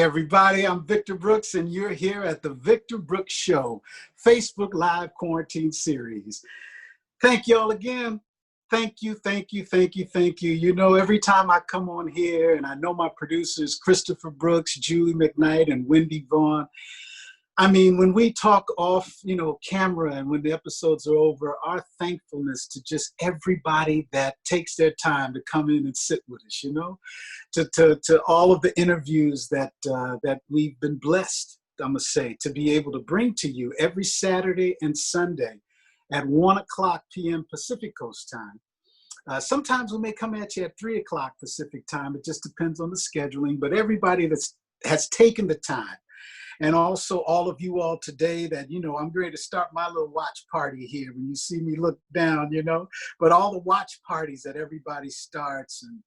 everybody. I'm Victor Brooks, and you're here at the Victor Brooks Show, Facebook Live Quarantine Series. Thank you all again. Thank you, thank you, thank you, thank you. You know, every time I come on here, and I know my producers, Christopher Brooks, Julie McKnight, and Wendy Vaughn, I mean, when we talk off, camera and when the episodes are over, our thankfulness to just everybody that takes their time to come in and sit with us, to all of the interviews that we've been blessed, I must say, to be able to bring to you every Saturday and Sunday at 1 o'clock p.m. Pacific Coast time. Sometimes we may come at you at 3 o'clock Pacific time. It just depends on the scheduling, but everybody has taken the time. And also all of you all today that, I'm ready to start my little watch party here when you see me look down, but all the watch parties that everybody starts and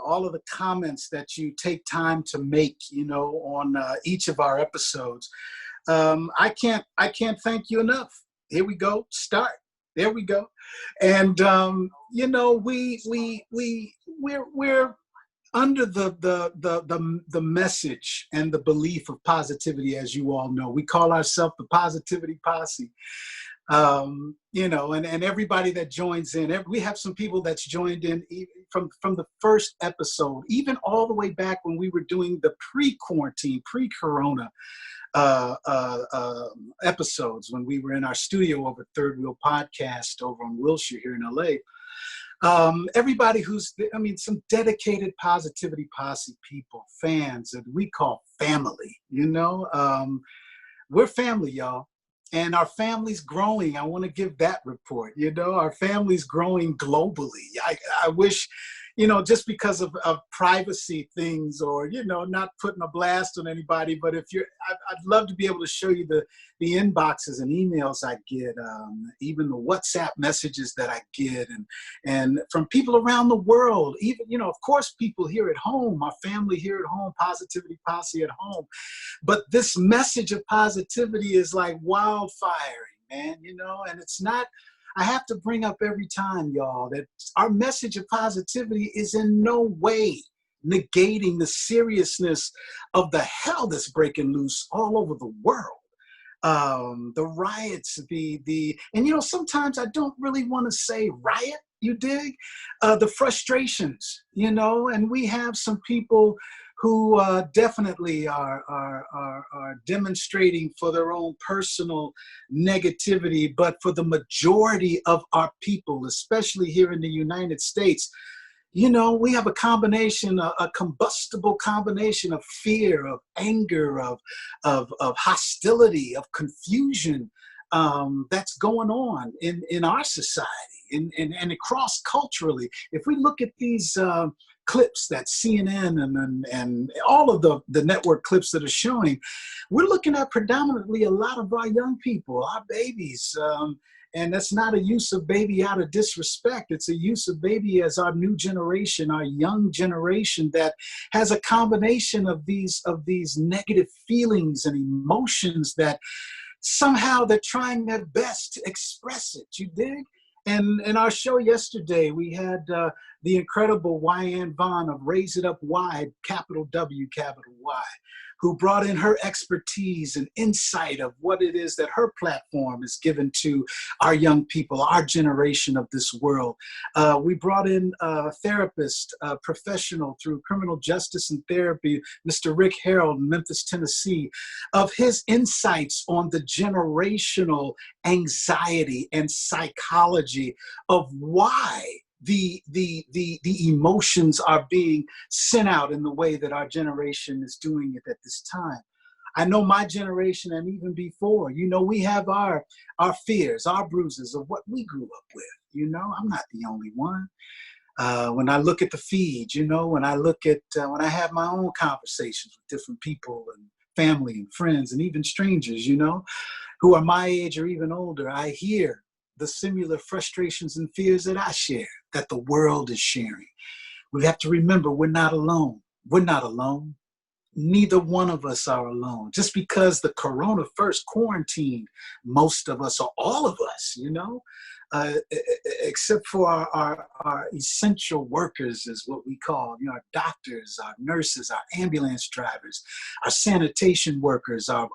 all of the comments that you take time to make, on each of our episodes. I can't thank you enough. Here we go. Start. There we go. And, we're under the message and the belief of positivity, as you all know. We call ourselves the Positivity Posse. And everybody that joins in, we have some people that's joined in from the first episode, even all the way back when we were doing the pre-quarantine, pre-corona episodes, when we were in our studio over Third Wheel Podcast over in Wilshire here in LA. Everybody some dedicated Positivity Posse people, fans that we call family, we're family, y'all. And our family's growing. I want to give that report. Our family's growing globally. I wish, just because of privacy things or, not putting a blast on anybody, but I'd love to be able to show you the inboxes and emails I get, even the WhatsApp messages that I get and from people around the world, even, of course, people here at home, our family here at home, Positivity Posse at home. But this message of positivity is like wildfire, man, and it's not, I have to bring up every time, y'all, that our message of positivity is in no way negating the seriousness of the hell that's breaking loose all over the world. The riots, and sometimes I don't really want to say riot, you dig? The frustrations, and we have some people who definitely are demonstrating for their own personal negativity, but for the majority of our people, especially here in the United States, we have a combination, a combustible combination of fear, of anger, of hostility, of confusion that's going on in our society and across culturally. If we look at these clips that CNN and all of the network clips that are showing, we're looking at predominantly a lot of our young people, our babies. And that's not a use of baby out of disrespect. It's a use of baby as our new generation, our young generation that has a combination of these negative feelings and emotions that somehow they're trying their best to express it, you dig? And in our show yesterday, we had the incredible Wyann Vaughn of Raise It Up Wide, capital W, capital Y, who brought in her expertise and insight of what it is that her platform is given to our young people, our generation of this world. We brought in a therapist, a professional through criminal justice and therapy, Mr. Rick Harold in Memphis, Tennessee, of his insights on the generational anxiety and psychology of why the emotions are being sent out in the way that our generation is doing it at this time. I know my generation and even before, we have our fears, our bruises of what we grew up with. I'm not the only one. When I look at the feed, when I look at, when I have my own conversations with different people and family and friends and even strangers, who are my age or even older, I hear the similar frustrations and fears that I share, that the world is sharing. We have to remember we're not alone. We're not alone. neither one of us are alone. Just because the corona first quarantined most of us, or all of us, except for our essential workers, is what we call, our doctors, our nurses, our ambulance drivers, our sanitation workers, our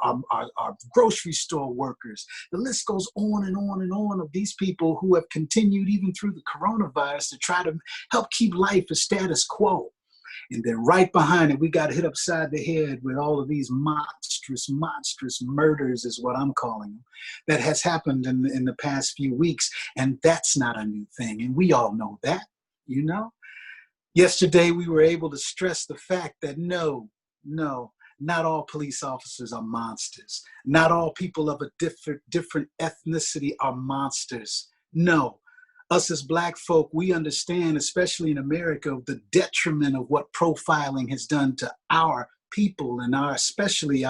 grocery store workers. The list goes on and on and on of these people who have continued even through the coronavirus to try to help keep life a status quo. And then right behind it, we got hit upside the head with all of these monstrous murders, is what I'm calling them, that has happened in the past few weeks. And that's not a new thing. And we all know that, Yesterday, we were able to stress the fact that no, not all police officers are monsters. Not all people of a different ethnicity are monsters. No. Us as Black folk, we understand, especially in America, the detriment of what profiling has done to our people and especially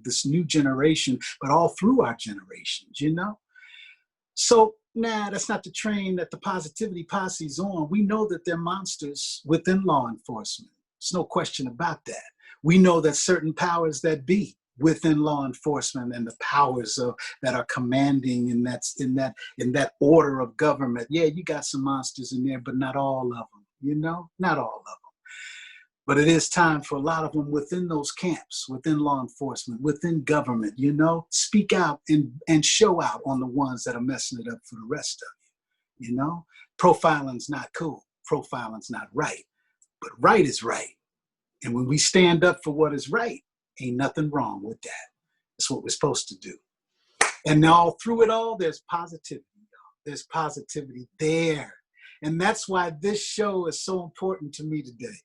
this new generation, but all through our generations, So, that's not the train that the positivity posse's on. We know that they're monsters within law enforcement. There's no question about that. We know that certain powers that be within law enforcement and the powers that are commanding in that order of government. Yeah, you got some monsters in there, but not all of them, not all of them. But it is time for a lot of them within those camps, within law enforcement, within government, speak out and show out on the ones that are messing it up for the rest of you, Profiling's not cool. Profiling's not right. But right is right. And when we stand up for what is right, ain't nothing wrong with that. That's what we're supposed to do. And all through it all, there's positivity. There's positivity there. And that's why this show is so important to me today.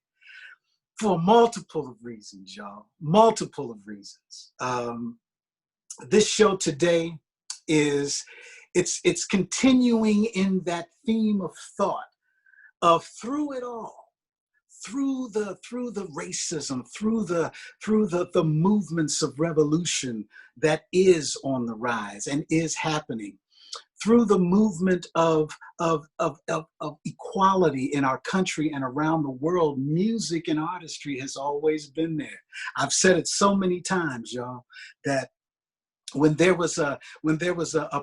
For multiple of reasons, y'all. Multiple of reasons. This show today it's continuing in that theme of thought of through it all. Through the racism, through the movements of revolution that is on the rise and is happening, through the movement of equality in our country and around the world, music and artistry has always been there. I've said it so many times, y'all, that when there was a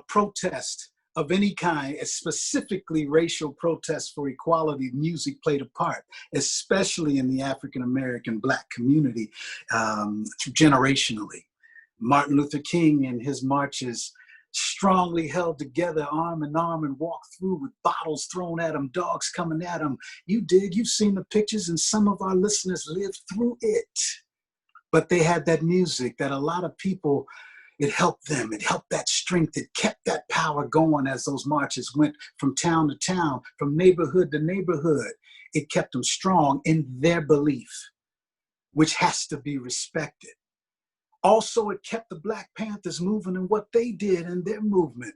protest of any kind, specifically racial protests for equality, music played a part, especially in the African-American Black community, generationally. Martin Luther King and his marches strongly held together arm in arm and walked through with bottles thrown at them, dogs coming at them. You've seen the pictures, and some of our listeners lived through it. But they had that music that a lot of people, it helped them. It helped that strength. It kept that power going as those marches went from town to town, from neighborhood to neighborhood. It kept them strong in their belief, which has to be respected. Also, it kept the Black Panthers moving in what they did in their movement.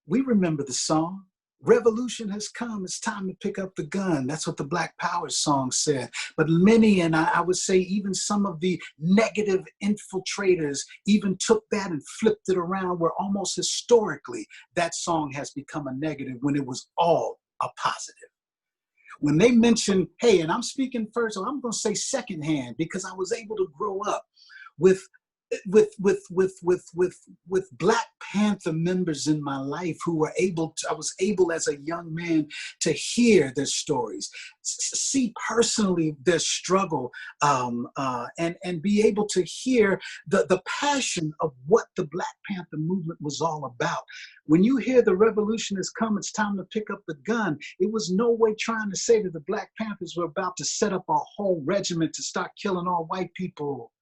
We remember the song, "Revolution has come, it's time to pick up the gun." That's what the Black Power song said. But many, and I would say even some of the negative infiltrators even took that and flipped it around, where almost historically that song has become a negative when it was all a positive. When they mention, hey, and I'm speaking first, or I'm going to say secondhand, because I was able to grow up with Black Panther members in my life who were I was able as a young man to hear their stories, see personally their struggle, and be able to hear the passion of what the Black Panther movement was all about. When you hear the revolution has come, it's time to pick up the gun, it was no way trying to say that the Black Panthers were about to set up a whole regiment to start killing all white people.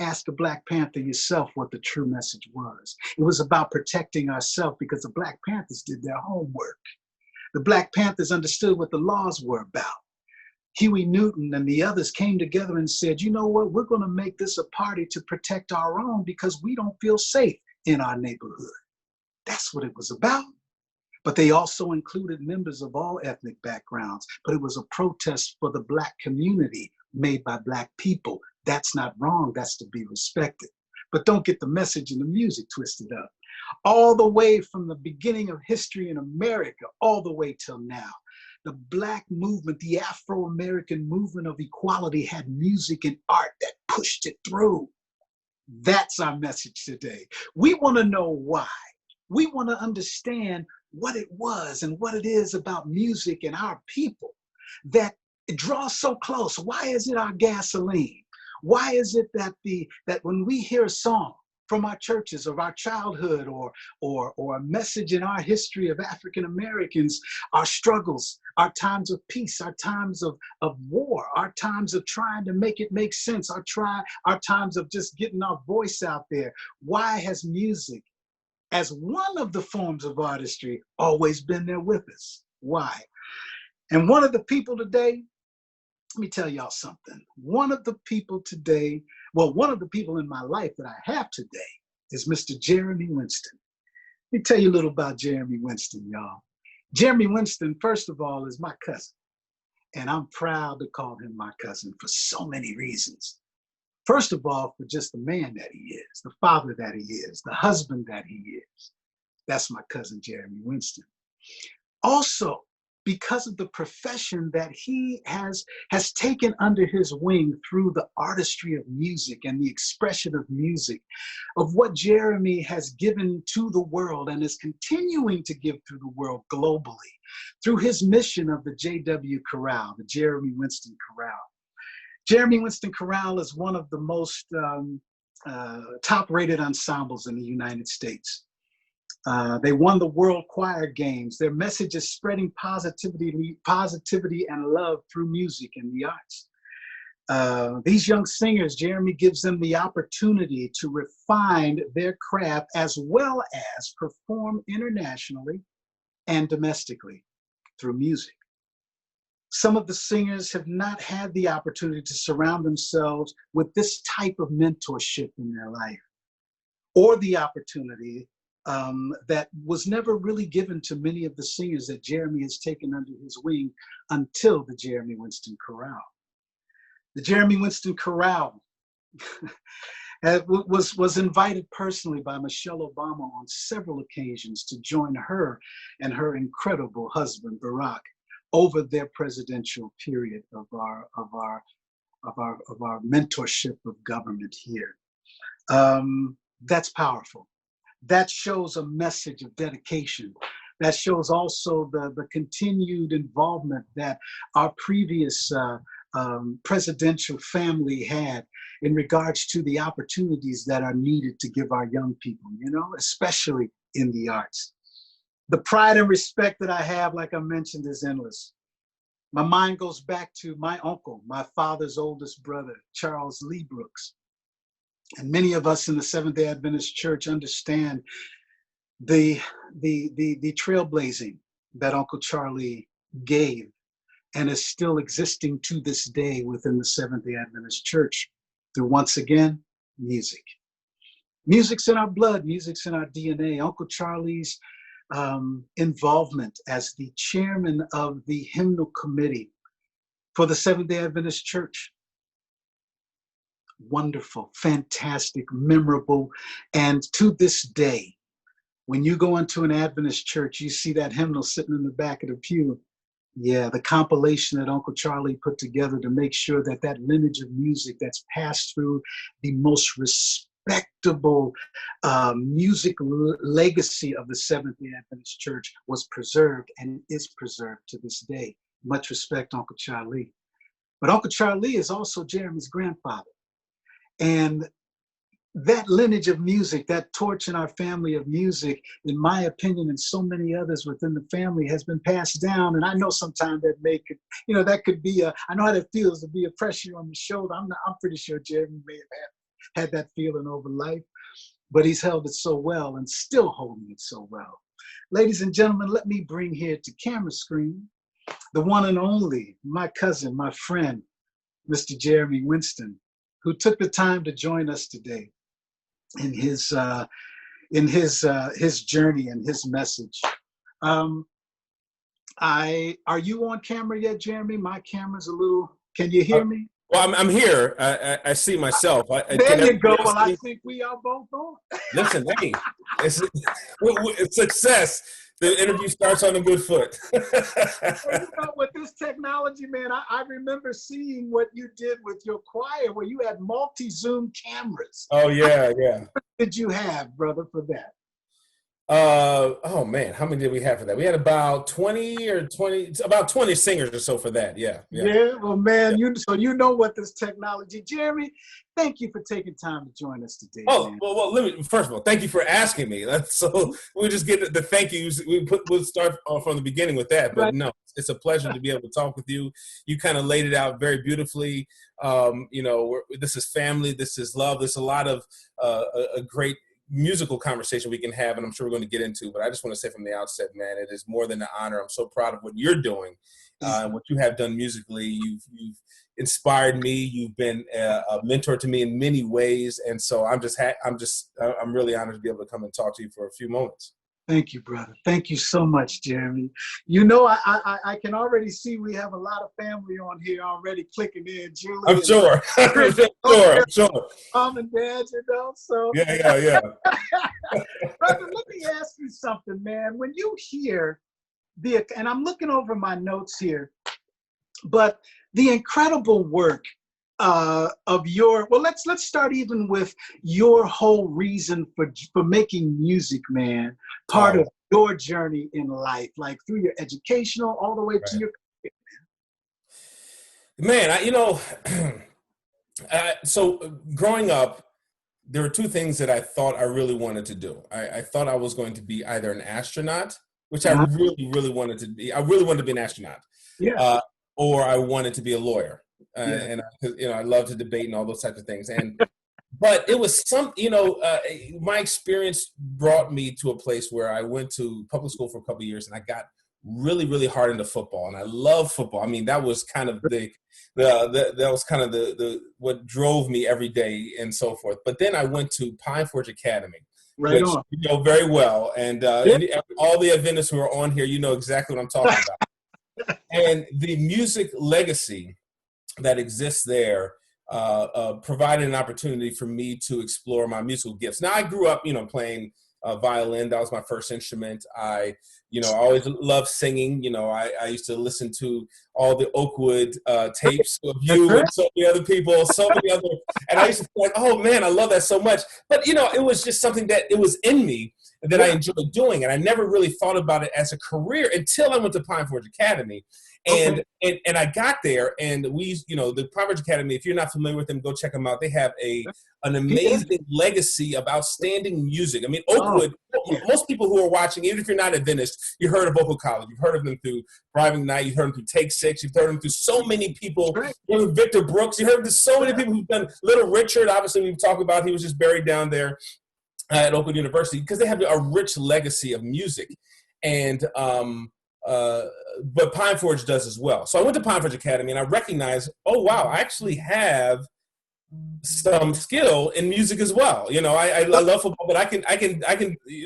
Ask a Black Panther yourself what the true message was. It was about protecting ourselves, because the Black Panthers did their homework. The Black Panthers understood what the laws were about. Huey Newton and the others came together and said, you know what, we're going to make this a party to protect our own because we don't feel safe in our neighborhood. That's what it was about. But they also included members of all ethnic backgrounds. But it was a protest for the Black community made by Black people. That's not wrong, that's to be respected. But don't get the message and the music twisted up. All the way from the beginning of history in America, all the way till now, the Black movement, the Afro-American movement of equality had music and art that pushed it through. That's our message today. We want to know why. We want to understand what it was and what it is about music and our people that draws so close. Why is it our gasoline? Why is it that when we hear a song from our churches of our childhood or a message in our history of African Americans, our struggles, our times of peace, our times of war, our times of trying to make it make sense, our times of just getting our voice out there? Why has music, as one of the forms of artistry, always been there with us? Why? And one of the people today, let me tell y'all something. One of the people in my life that I have today is Mr. Jeremy Winston. Let me tell you a little about Jeremy Winston, y'all. Jeremy Winston, first of all, is my cousin. And I'm proud to call him my cousin for so many reasons. First of all, for just the man that he is, the father that he is, the husband that he is. That's my cousin, Jeremy Winston. Also, because of the profession that he has taken under his wing through the artistry of music and the expression of music, of what Jeremy has given to the world and is continuing to give to the world globally, through his mission of the JW Chorale, the Jeremy Winston Chorale. Jeremy Winston Chorale is one of the most top-rated ensembles in the United States. They won the World Choir Games. Their message is spreading positivity and love through music and the arts. These young singers, Jeremy gives them the opportunity to refine their craft as well as perform internationally and domestically through music. Some of the singers have not had the opportunity to surround themselves with this type of mentorship in their life, or the opportunity that was never really given to many of the singers that Jeremy has taken under his wing until the Jeremy Winston Chorale. The Jeremy Winston Chorale was invited personally by Michelle Obama on several occasions to join her and her incredible husband, Barack, over their presidential period of our mentorship of government here. That's powerful. That shows a message of dedication. That shows also the continued involvement that our previous presidential family had in regards to the opportunities that are needed to give our young people, especially in the arts. The pride and respect that I have, like I mentioned, is endless. My mind goes back to my uncle, my father's oldest brother, Charles Lee Brooks. And many of us in the Seventh-day Adventist Church understand the trailblazing that Uncle Charlie gave and is still existing to this day within the Seventh-day Adventist Church through, once again, music. Music's in our blood, music's in our DNA. Uncle Charlie's involvement as the chairman of the hymnal committee for the Seventh-day Adventist Church. Wonderful, fantastic, memorable. And to this day, when you go into an Adventist church, you see that hymnal sitting in the back of the pew. Yeah, the compilation that Uncle Charlie put together to make sure that that lineage of music that's passed through the most respectable music legacy of the Seventh-day Adventist Church was preserved and is preserved to this day. Much respect, Uncle Charlie. But Uncle Charlie is also Jeremy's grandfather. And that lineage of music, that torch in our family of music, in my opinion, and so many others within the family, has been passed down. And I know sometimes that that could be I know how that feels to be a pressure on the shoulder. I'm pretty sure Jeremy may have had that feeling over life, but he's held it so well and still holding it so well. Ladies and gentlemen, let me bring here to camera screen the one and only, my cousin, my friend, Mr. Jeremy Winston, who took the time to join us today in his journey and his message. Are you on camera yet, Jeremy? My camera's a little. Can you hear me? Well, I'm here. I see myself. There you go. Well, I think we are both on. Listen, hey, it's success. the interview starts on a good foot. Well, with this technology, man, I remember seeing what you did with your choir, where you had multi-zoom cameras. Oh yeah, yeah. What did you have, brother, for that? Oh man, how many did we have for that? We had about 20 singers or so for that. Yeah, yeah. Yeah, well, man, Yeah. so you know what this technology. Jeremy, thank you for taking time to join us today, Oh, man. well, let me first of all, thank you for asking me. So we'll just get the thank yous. We'll start from the beginning with that. Right. But no, it's a pleasure to be able to talk with you. You kind of laid it out very beautifully. This is family. This is love. There's a lot of a great musical conversation we can have, and I'm sure we're going to get into. But I just want to say from the outset, man, it is more than an honor. I'm so proud of what you're doing, and what you have done musically. You've inspired me. You've been a mentor to me in many ways, and so I'm really honored to be able to come and talk to you for a few moments. Thank you, brother. Thank you so much, Jeremy. You know, I can already see we have a lot of family on here already clicking in. Julie, I'm sure. I'm sure. Mom and dad, you know. So Yeah. brother, let me ask you something, man. When you hear and I'm looking over my notes here, but the incredible work of your, well, let's start even with your whole reason for making music, man. Part of your journey in life, like through your educational all the way to your man. So growing up, there were two things that I thought I really wanted to do. I thought I was going to be either an astronaut, which I really, really wanted to be. I really wanted to be an astronaut. Yeah. Or I wanted to be a lawyer. Yeah. And I love to debate and all those types of things. But it was my experience brought me to a place where I went to public school for a couple of years, and I got really, really hard into football, and I love football. I mean, that was kind of the what drove me every day and so forth. But then I went to Pine Forge Academy, Right which on. you know very well, and all the Adventists who are on here, you know exactly what I'm talking about. And the music legacy that exists there provided an opportunity for me to explore my musical gifts. Now, I grew up, playing violin. That was my first instrument. I always loved singing. I used to listen to all the Oakwood tapes of you and so many other people, and I used to feel like, oh man, I love that so much. But, it was just something that it was in me that I enjoyed doing. And I never really thought about it as a career until I went to Pine Forge Academy. And I got there, and the Pine Forge Academy, if you're not familiar with them, go check them out. They have an amazing legacy of outstanding music. I mean, Oakwood, most people who are watching, even if you're not Adventist, you heard of Oakwood College. You've heard of them through Thriving Night. You've heard them through Take Six. You've heard them through so many people. You heard Victor Brooks. You heard of so many people who've done Little Richard. Obviously, we've talked about, he was just buried down there at Oakwood University, because they have a rich legacy of music. And but Pine Forge does as well. So I went to Pine Forge Academy, and I recognized, oh wow, I actually have some skill in music as well. I love football, but I can.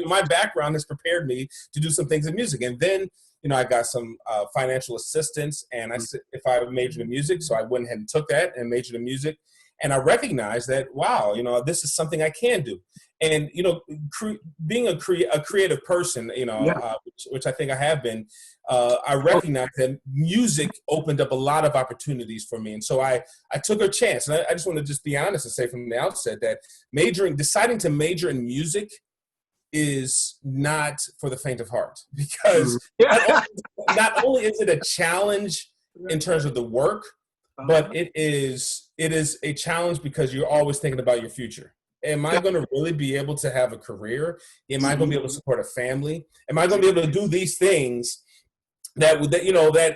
My background has prepared me to do some things in music. And then, I got some financial assistance, and I said if I majored in music, so I went ahead and took that and majored in music. And I recognized that, wow, this is something I can do. And, being a creative person, which I think I have been, I recognize that music opened up a lot of opportunities for me. And so I took a chance. And I just want to just be honest and say from the outset that deciding to major in music is not for the faint of heart, because not only is it a challenge in terms of the work, but it is a challenge because you're always thinking about your future. Am I going to really be able to have a career? Am I going to be able to support a family? Am I going to be able to do these things that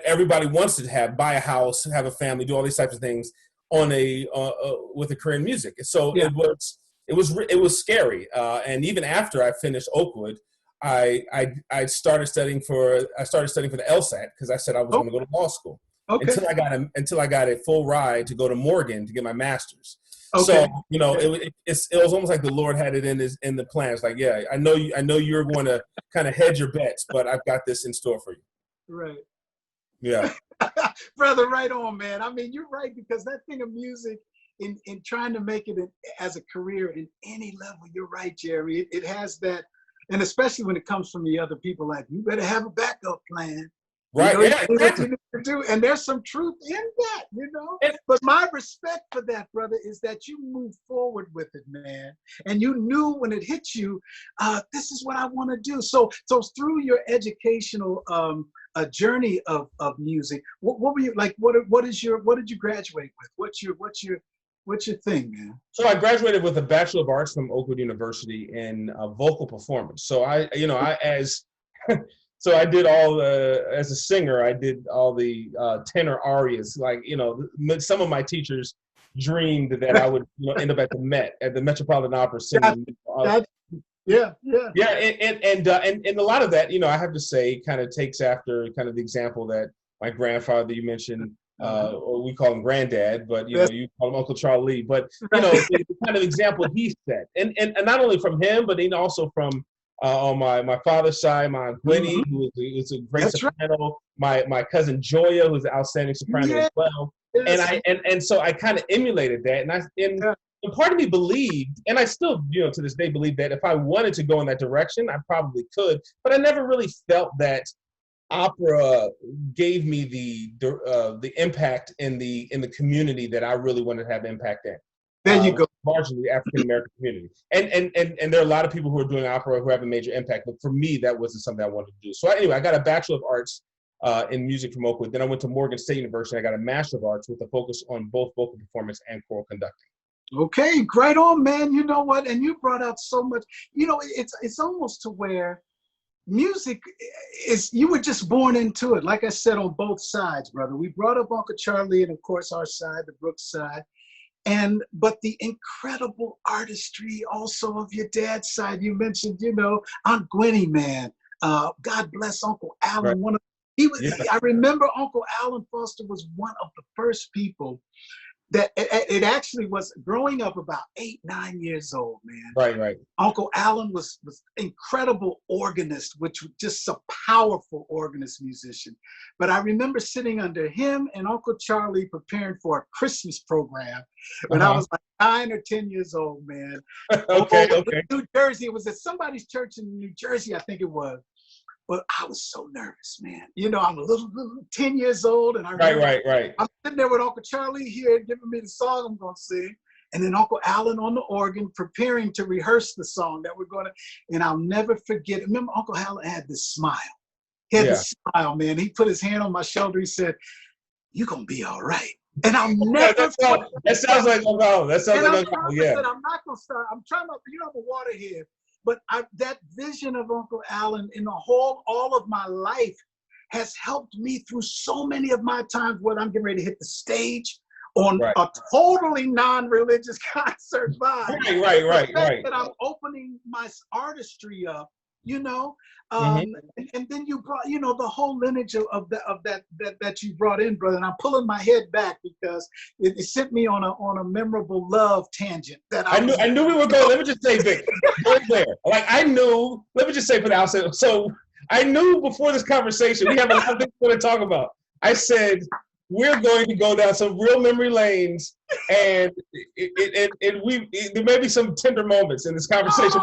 everybody wants to have, buy a house, have a family, do all these types of things with a career in music? So it was scary. And even after I finished Oakwood, I started studying for the LSAT, because I said I was going to go to law school. Until I got a full ride to go to Morgan to get my master's. So it was almost like the Lord had it in the plans. Like, yeah, I know you're going to kind of hedge your bets, but I've got this in store for you. Right. Yeah. Brother, right on, man. I mean, you're right, because that thing of music, in trying to make it as a career in any level, you're right, Jerry. It has that And especially when it comes from the other people, like, you better have a backup plan. Right. You know, Yeah. you do what Exactly. you need to do. And there's some truth in that, you know. And, But my respect for that, brother, is that you move forward with it, man. And you knew when it hit you, this is what I want to do. So through your educational journey of music, what were you like? What did you graduate with? What's your thing, man? so I graduated with a Bachelor of Arts from Oakwood University in vocal performance. So so I did all as a singer, I did all the tenor arias. Like, some of my teachers dreamed that I would end up at the Metropolitan Opera singing. Yeah. Yeah, and a lot of that, I have to say, kind of takes after kind of the example that my grandfather, you mentioned, or we call him Granddad, but you call him Uncle Charlie. But the kind of example he set, and not only from him, but also from on my father's side, my Aunt Gwenny, who is a great soprano, my cousin Joya, who's an outstanding soprano as well. Yes. And so I kind of emulated that, and part of me believed, and I still, to this day believe, that if I wanted to go in that direction, I probably could, but I never really felt that opera gave me the impact in the community that I really wanted to have impact in. There you go. Largely African American community, and there are a lot of people who are doing opera who have a major impact, but for me, that wasn't something I wanted to do. So anyway, I got a Bachelor of Arts in music from Oakwood. Then I went to Morgan State University. I got a Master of Arts with a focus on both vocal performance and choral conducting. Okay, right on, man. You know what? And you brought out so much. It's almost to where music is, you were just born into it. Like I said, on both sides, brother. We brought up Uncle Charlie and, of course, our side, the Brooks side. But the incredible artistry also of your dad's side. You mentioned, Aunt Gwenny, man. God bless Uncle Allen. Right. I remember Uncle Allen Foster was one of the first people that it actually was growing up about 8, 9 years old, man. Right. Uncle Allen was incredible organist, which was just a powerful organist musician. But I remember sitting under him and Uncle Charlie preparing for a Christmas program when I was like 9 or 10 years old, man. Okay. New Jersey, it was at somebody's church in New Jersey, I think it was. But I was so nervous, man. I'm a little 10 years old, and I remember Right. I'm sitting there with Uncle Charlie here giving me the song I'm going to sing, and then Uncle Allen on the organ preparing to rehearse the song that we're going to, and I'll never forget. Remember, Uncle Allen had this smile. He had this smile, man. He put his hand on my shoulder. He said, "You're going to be all right." And I'll never forget. That sounds like Uncle Allen. That sounds like Uncle Allen, yeah. I'm not going to start. I'm trying to, I'm a waterhead. But that vision of Uncle Allen in all of my life has helped me through so many of my times when I'm getting ready to hit the stage on a totally non-religious concert vibe. Right. That I'm opening my artistry up, and then you brought, the whole lineage of that you brought in, brother. And I'm pulling my head back because it sent me on a memorable love tangent. That I knew we were going. Let me just say, Vic, right there. Like I knew. Let me just say for the outset. So I knew before this conversation we have a lot of things to talk about. I said we're going to go down some real memory lanes, and there may be some tender moments in this conversation.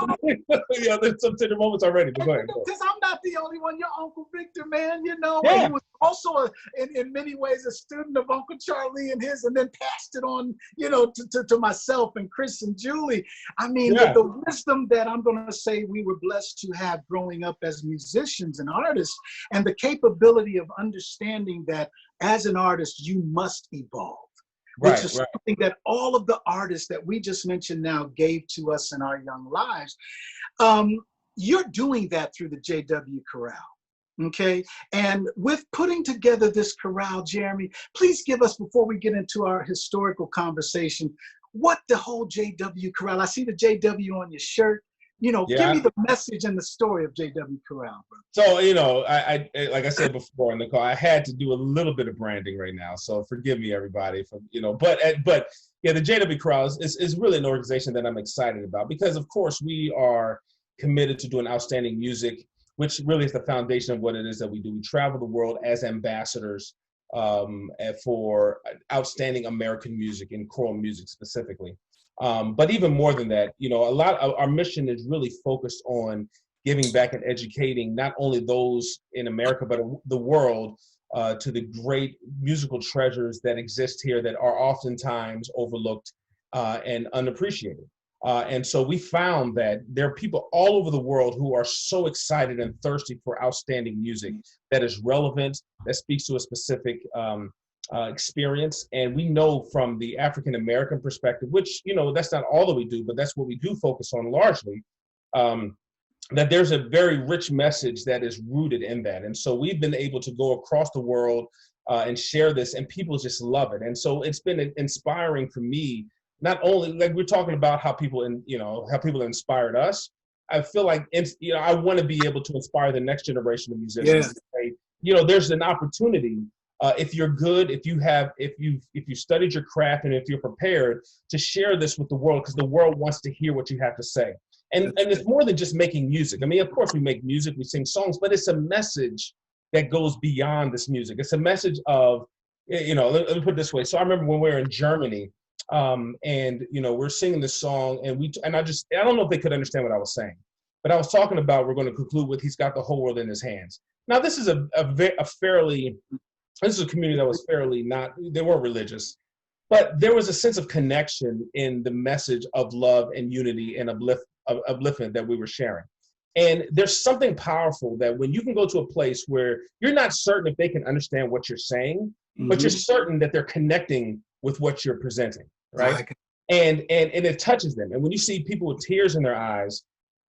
There's some tender moments already. But go ahead. Because I'm not the only one. Your Uncle Victor, man, Yeah. and he was also in many ways a student of Uncle Charlie and then passed it on, to myself and Chris and Julie. I mean, the wisdom that I'm going to say we were blessed to have growing up as musicians and artists, and the capability of understanding that as an artist, you must evolve. Which is something that all of the artists that we just mentioned now gave to us in our young lives. You're doing that through the JW Chorale, okay? And with putting together this chorale, Jeremy, please give us, before we get into our historical conversation, what the whole JW Chorale, I see the JW on your shirt. Give me the message and the story of JW Chorale, bro. So, I like I said before in the call, I had to do a little bit of branding right now. So forgive me, everybody, but the JW Chorale is really an organization that I'm excited about because, of course, we are committed to doing outstanding music, which really is the foundation of what it is that we do. We travel the world as ambassadors for outstanding American music and choral music specifically. But even more than that, a lot of our mission is really focused on giving back and educating not only those in America, but the world to the great musical treasures that exist here that are oftentimes overlooked and unappreciated. And so we found that there are people all over the world who are so excited and thirsty for outstanding music that is relevant, that speaks to a specific experience. And we know from the African American perspective, which, you know, that's not all that we do, but that's what we do focus on largely, that there's a very rich message that is rooted in that. And so we've been able to go across the world and share this, and people just love it. And so it's been inspiring for me, not only, like we're talking about how people, how people inspired us. I feel like, I want to be able to inspire the next generation of musicians. Yeah. To say, there's an opportunity. If you're good, if you studied your craft, and if you're prepared to share this with the world, because the world wants to hear what you have to say. And it's more than just making music. I mean, of course we make music, we sing songs, but it's a message that goes beyond this music. It's a message of, let me put it this way. So I remember when we were in Germany, and we're singing this song, and I don't know if they could understand what I was saying, but I was talking about, we're going to conclude with, he's got the whole world in his hands. Now this is a community that was fairly they weren't religious, but there was a sense of connection in the message of love and unity and upliftment that we were sharing. And there's something powerful that when you can go to a place where you're not certain if they can understand what you're saying, but you're certain that they're connecting with what you're presenting, right? And it touches them. And when you see people with tears in their eyes,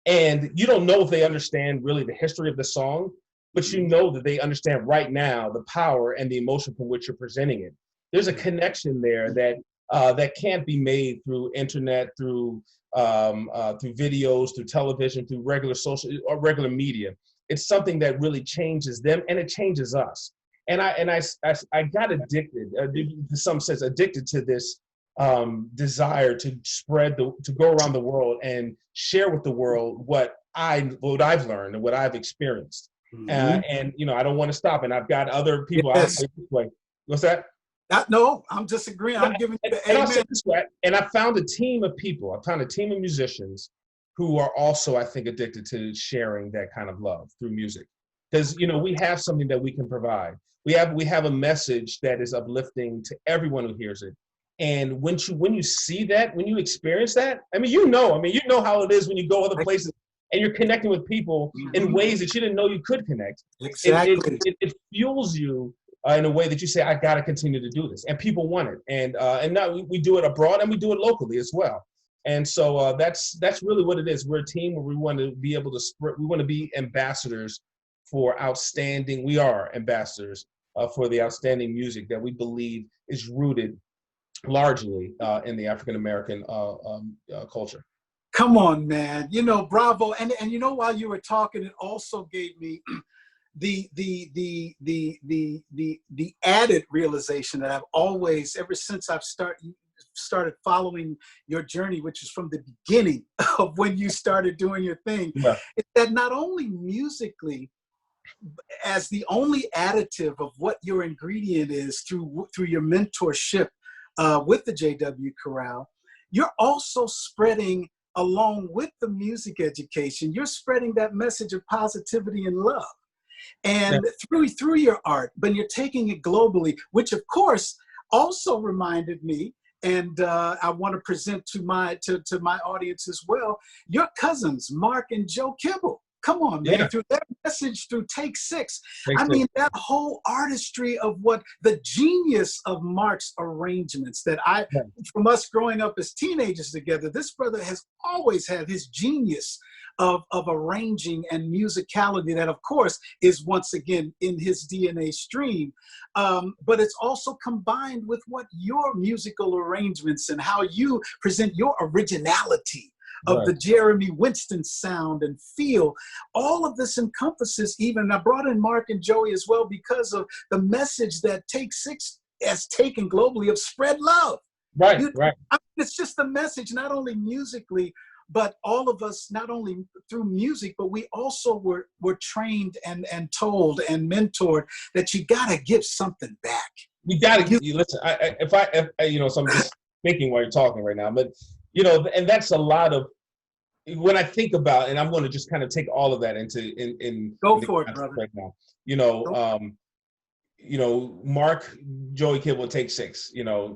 and you don't know if they understand really the history of the song, but you know that they understand right now the power and the emotion from which you're presenting it. There's a connection there that can't be made through internet, through videos, through television, through regular social or regular media. It's something that really changes them, and it changes us. And I got addicted, in some sense, addicted to this desire to to go around the world and share with the world what I've learned and what I've experienced. And I don't want to stop. And I've got other people. Yes. What's that? No, I'm disagreeing. I'm giving you the and amen. I'll say this way, and I found a team of people. I found a team of musicians who are also, I think, addicted to sharing that kind of love through music. Because we have something that we can provide. We have a message that is uplifting to everyone who hears it. And when you see that, when you experience that, you know how it is when you go other places and you're connecting with people in ways that you didn't know you could connect. Exactly. It fuels you in a way that you say, I got to continue to do this, and people want it. And now we do it abroad, and we do it locally as well. And so that's really what it is. We're a team where we want to be able to we want to be ambassadors for outstanding. We are ambassadors for the outstanding music that we believe is rooted largely in the African American culture. Come on, man. Bravo. And while you were talking, it also gave me the added realization that I've always, ever since I've started following your journey, which is from the beginning of when you started doing your thing, is that not only musically, as the only additive of what your ingredient is through your mentorship with the JW Chorale, you're also spreading, along with the music education, you're spreading that message of positivity and love. And through your art, but you're taking it globally, which of course also reminded me, and I want to present to my audience as well, your cousins, Mark and Joe Kibble. Come on, man, through their message, through Take Six. That whole artistry of what the genius of Mark's arrangements that from us growing up as teenagers together, this brother has always had his genius of arranging and musicality that, of course, is once again in his DNA stream. But it's also combined with what your musical arrangements and how you present your originality of the Jeremy Winston sound and feel. All of this encompasses, even, I brought in Mark and Joey as well because of the message that Take Six has taken globally of spread love. Right. It's just the message, not only musically, but all of us, not only through music, but we also were trained and told and mentored that you got to give something back. You got to listen. So I'm just thinking while you're talking right now, but and that's a lot of when I think about, and I'm going to just kind of take all of that in Go the for it, concept brother. right now. Go. Mark Joey Kidd will take 6.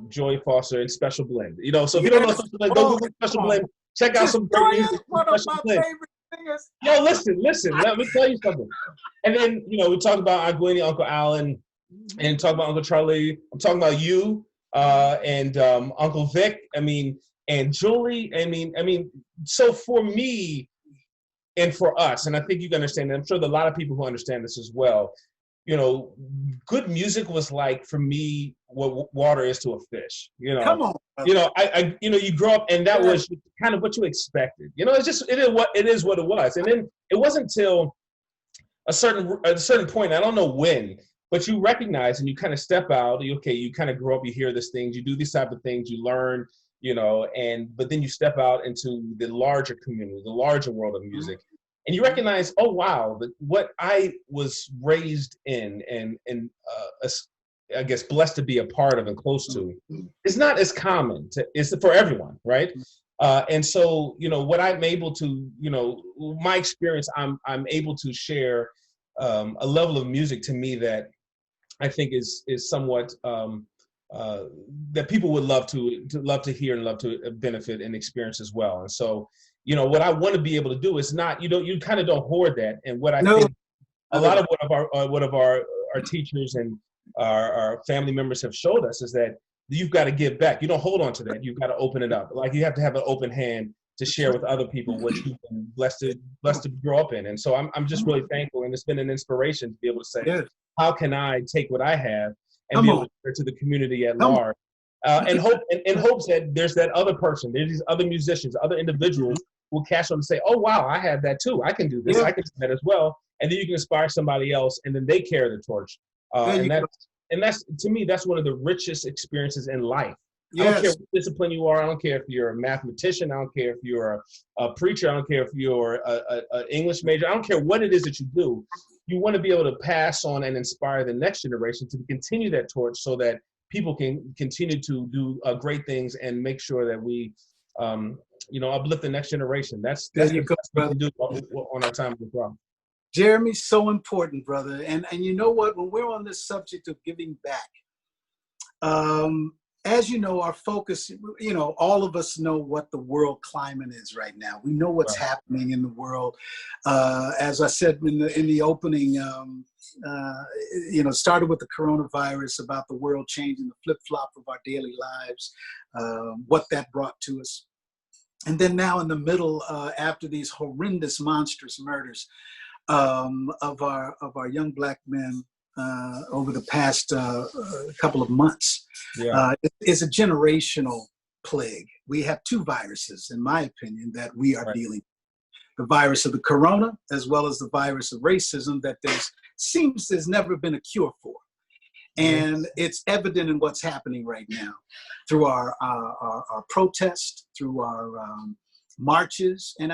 Joey Foster and Special Blend. So if you don't know Yes. Special Blend, go Oh, Google Special come on. Blend. Check out Just some Joy great is music from one of Special my Blend. favorite singers. Yo, listen. Let me tell you something. And then we talk about Aunt Gwenny, Uncle Alan, and talk about Uncle Charlie. I'm talking about you and Uncle Vic. And Julie. So for me and for us, and I think you can understand, and I'm sure there are a lot of people who understand this as well. Good music was like for me what water is to a fish. Come on. You grow up, and that was kind of what you expected. It is what it was. And then it wasn't until a certain point, I don't know when, but you recognize and you kind of step out. You kind of grow up, you hear these things, you do these type of things, you learn, but then you step out into the larger community, the larger world of music. And you recognize, oh wow, what I was raised in and I guess blessed to be a part of and close to, is not as common. It's for everyone, right? And so, what I'm able to, my experience, I'm able to share a level of music to me that I think is somewhat that people would love to hear and love to benefit and experience as well. And so, what I want to be able to do is not, you kind of don't hoard that. And what I think a lot of what of our teachers and our family members have showed us is that you've got to give back. You don't hold on to that. You've got to open it up. Like you have to have an open hand to share with other people what you've been blessed to grow up in. And so I'm just really thankful, and it's been an inspiration to be able to say, how can I take what I have and be able to share to the community at large? And hopes that there's that other person, there's these other musicians, other individuals will catch on and say, oh wow, I have that too. I can do this. I can do that as well. And then you can inspire somebody else, and then they carry the torch. And that's to me, that's one of the richest experiences in life. I don't care what discipline you are. I don't care if you're a mathematician. I don't care if you're a preacher. I don't care if you're an English major. I don't care what it is that you do. You want to be able to pass on and inspire the next generation to continue that torch so that people can continue to do great things and make sure that we, uplift the next generation. That's the best we can do on our time with God. Jeremy, so important, brother. And you know what? When we're on this subject of giving back, as you know, our focus, all of us know what the world climate is right now. We know what's happening in the world. As I said in the opening, started with the coronavirus, about the world changing, the flip-flop of our daily lives, what that brought to us. And then now in the middle, after these horrendous, monstrous murders of our young Black men over the past couple of months, is a generational plague. We have 2 viruses, in my opinion, that we are dealing with. The virus of the corona, as well as the virus of racism that there's never been a cure for. And it's evident in what's happening right now through our protests, through our marches. And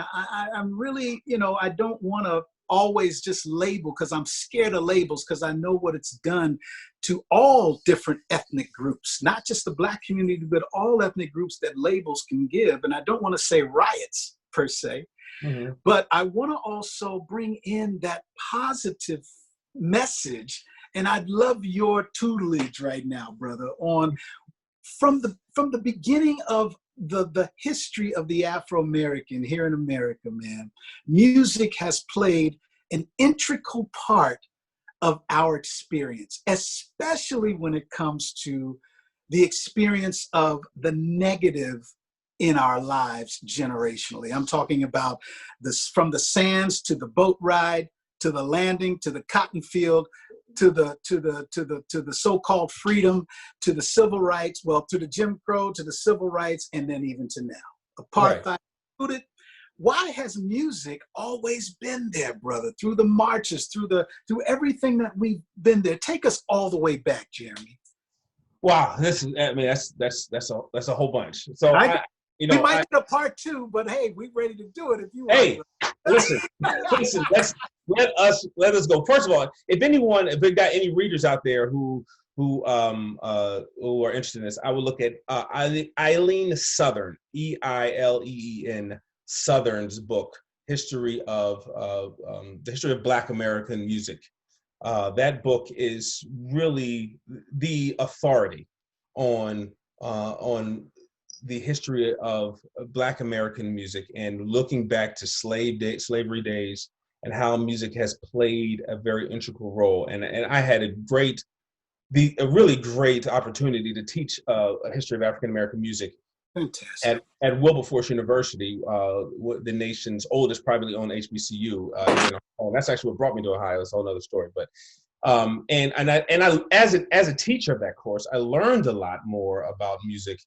I'm really, I don't want to always just label, because I'm scared of labels, because I know what it's done to all different ethnic groups, not just the Black community, but all ethnic groups that labels can give. And I don't want to say riots per se, but I want to also bring in that positive message. And I'd love your tutelage right now, brother, on from the beginning of the history of the Afro-American here in America, man. Music has played an integral part of our experience, especially when it comes to the experience of the negative in our lives generationally. I'm talking about this, from the sands to the boat ride, to the landing, to the cotton field, to the so-called freedom, to the civil rights, to the Jim Crow, to the civil rights, and then even to now. Apartheid included. Why has music always been there, brother? Through the marches, through everything that we've been there. Take us all the way back, Jeremy. Wow, that's a whole bunch. So we might get a part 2, but hey, we're ready to do it if you want. Hey, listen. Let us go. First of all, if we got any readers out there who are interested in this, I would look at Eileen Southern, Eileen Southern's book, the history of Black American music. That book is really the authority on the history of Black American music, and looking back to slavery days, and how music has played a very integral role. And I had a really great opportunity to teach a history of African American music. Fantastic. At Wilberforce University, the nation's oldest privately owned HBCU. That's actually what brought me to Ohio. It's a whole other story. But and I as a teacher of that course, I learned a lot more about music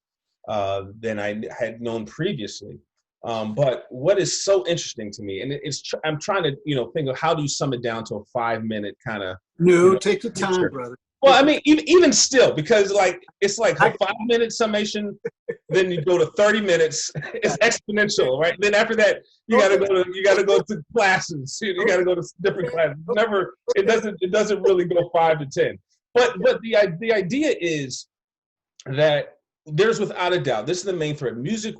than I had known previously. But what is so interesting to me, and I'm trying to think of how do you sum it down to a 5-minute kind of. No, take your time, brother. Well, I mean, even still, because it's like a 5-minute summation, then you go to 30 minutes. It's exponential, right? Then after that, you gotta go to classes. You gotta go to different classes. It doesn't really go 5 to 10. But the idea is that there's, without a doubt, this is the main thread. Music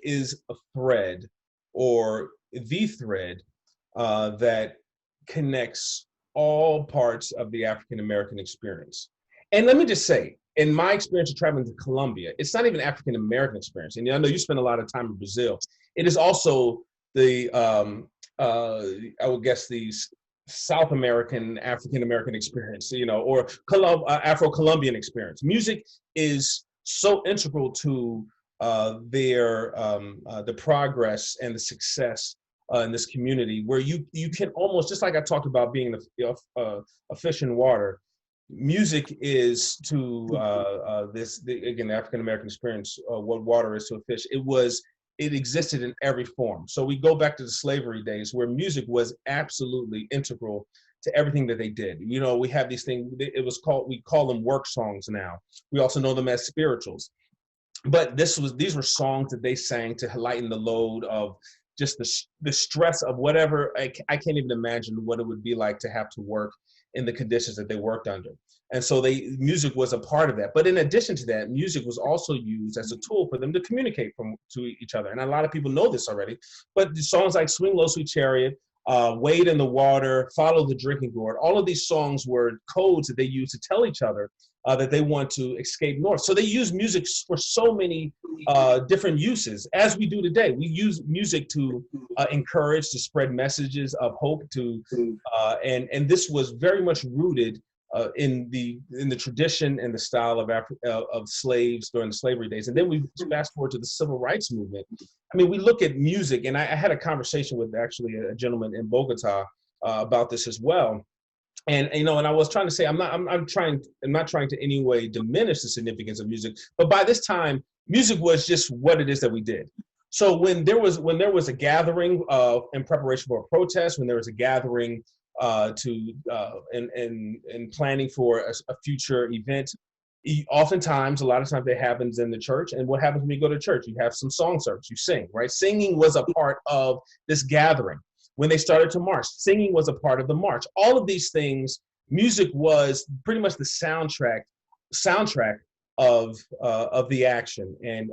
is a thread, or the thread that connects all parts of the African American experience. And let me just say, in my experience of traveling to Colombia, it's not even African American experience. And I know you spend a lot of time in Brazil. It is also the I would guess the South American African American experience, or Afro-Colombian experience. Music is so integral to the progress and the success in this community, where you can almost, just like I talked about being a fish in water, music is to the African American experience, what water is to a fish. It existed in every form. So we go back to the slavery days, where music was absolutely integral to everything that they did. We have these things, we call them work songs now. We also know them as spirituals. But these were songs that they sang to lighten the load of just the stress of whatever. I can't even imagine what it would be like to have to work in the conditions that they worked under. And so music was a part of that. But in addition to that, music was also used as a tool for them to communicate to each other. And a lot of people know this already, but the songs like Swing Low, Sweet Chariot, Wade in the Water, Follow the Drinking Gourd, all of these songs were codes that they used to tell each other that they want to escape north. So they use music for so many different uses, as we do today. We use music to encourage, to spread messages of hope, and this was very much rooted in the tradition and the style of slaves during the slavery days. And then we fast forward to the civil rights movement. I mean, we look at music, and I had a conversation with actually a gentleman in Bogota about this as well. And and I was trying to say, I'm not trying to any way diminish the significance of music, but by this time, music was just what it is that we did. So when there was a gathering in preparation for a protest, when there was a gathering in planning for a future event, oftentimes, a lot of times, that happens in the church. And what happens when you go to church? You have some song service, you sing, right? Singing was a part of this gathering. When they started to march, singing was a part of the march. All of these things, music was pretty much the soundtrack of the action, and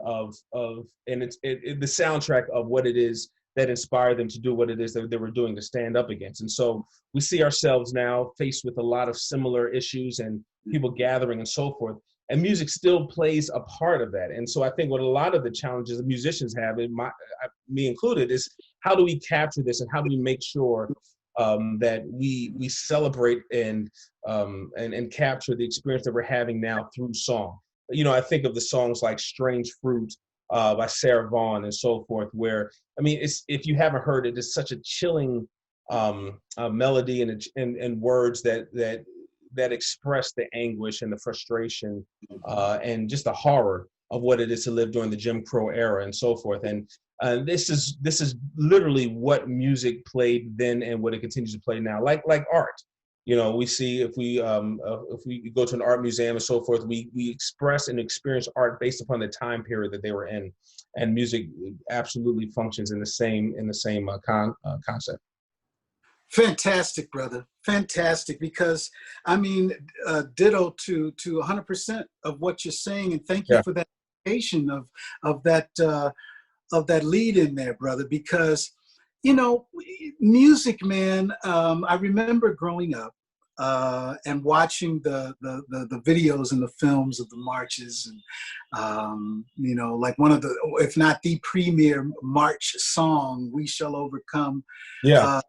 it's the soundtrack of what it is that inspired them to do what it is that they were doing, to stand up against. And so we see ourselves now faced with a lot of similar issues and people gathering and so forth. And music still plays a part of that. And so I think what a lot of the challenges that musicians have, me included, is how do we capture this, and how do we make sure that we celebrate and capture the experience that we're having now through song. I think of the songs like Strange Fruit by Sarah Vaughan and so forth, where, I mean, if you haven't heard it, it's such a chilling melody and words that express the anguish and the frustration and just the horror of what it is to live during the Jim Crow era and so forth. And this is literally what music played then and what it continues to play now, like art. We see if we go to an art museum and so forth, we express and experience art based upon the time period that they were in, and music absolutely functions in the same concept. Fantastic, brother. Fantastic, because I mean, ditto to 100% of what you're saying, and thank you for that explanation of that of that lead in there, brother, because, you know, music, man, I remember growing up and watching the videos and the films of the marches, and you know, like one of the, if not the premier march song, "We Shall Overcome." Yeah.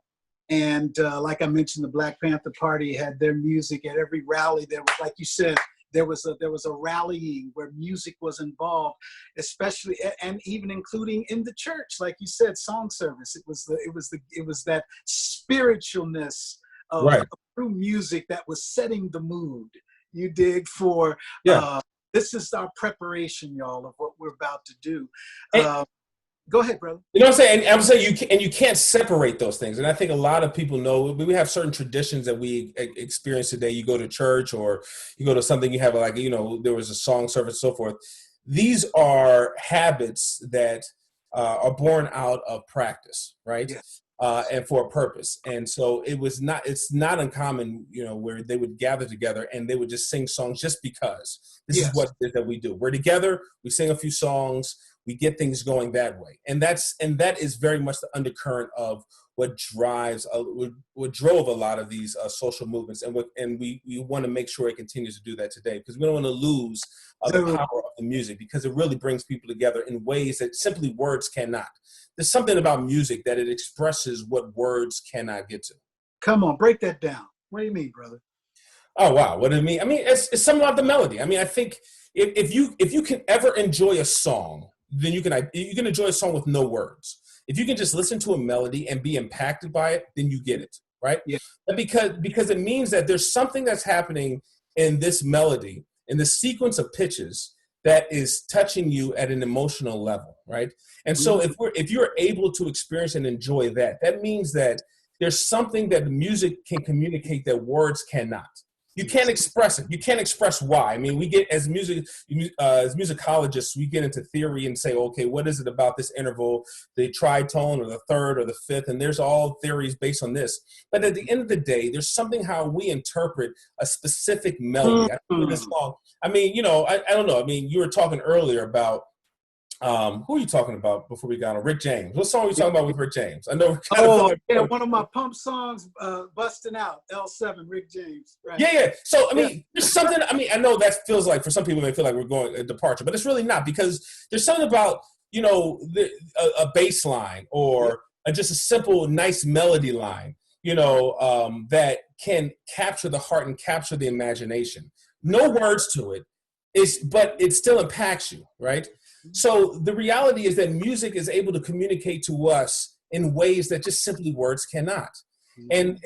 And like I mentioned, the Black Panther Party had their music at every rally. There was, like you said, there was a rallying where music was involved, especially, and even including in the church, like you said, song service. It was that spiritualness of Right. through music that was setting the mood. You dig, for Yeah. this is our preparation, y'all, of what we're about to do. And, Go ahead, brother. you know what I'm saying? And I'm saying you can't separate those things. And I think a lot of people know we have certain traditions that we experience today. You go to church or you go to something, you have like, you know, there was a song service, so forth. These are habits that are born out of practice, right? Yes. And for a purpose. And so it's not uncommon, you know, where they would gather together and they would just sing songs just because this is what it is that we do. We're together, we sing a few songs, we get things going that way. And that is very much the undercurrent of what drove a lot of these social movements. And we want to make sure it continues to do that today, because we don't want to lose the power of the music, because it really brings people together in ways that simply words cannot. There's something about music that it expresses what words cannot get to. Come on, break that down. What do you mean, brother? Oh, wow. What do you mean? I mean, it's something about the melody. I mean, I think if you can ever enjoy a song, then you can enjoy a song with no words. If you can just listen to a melody and be impacted by it, then you get it, right? Yeah. Because it means that there's something that's happening in this melody, in the sequence of pitches, that is touching you at an emotional level, right? And so if you're able to experience and enjoy that, that means that there's something that music can communicate that words cannot. You can't express it. You can't express why. I mean, we get as musicologists, we get into theory and say, okay, what is it about this interval, the tritone or the third or the fifth? And there's all theories based on this. But at the end of the day, there's something how we interpret a specific melody. I think with this song, I mean, you know, I don't know. I mean, you were talking earlier about who are you talking about before we got on? Rick James. What song are you talking about with Rick James? I know. One of my pump songs, "Busting Out," L7, Rick James. Right. Yeah. So I mean, there's something. I mean, I know that feels like, for some people, it may feel like we're going a departure, but it's really not, because there's something about, you know, a bass line or just a simple, nice melody line, you know, that can capture the heart and capture the imagination. No words to it, but it still impacts you, right? So the reality is that music is able to communicate to us in ways that just simply words cannot. And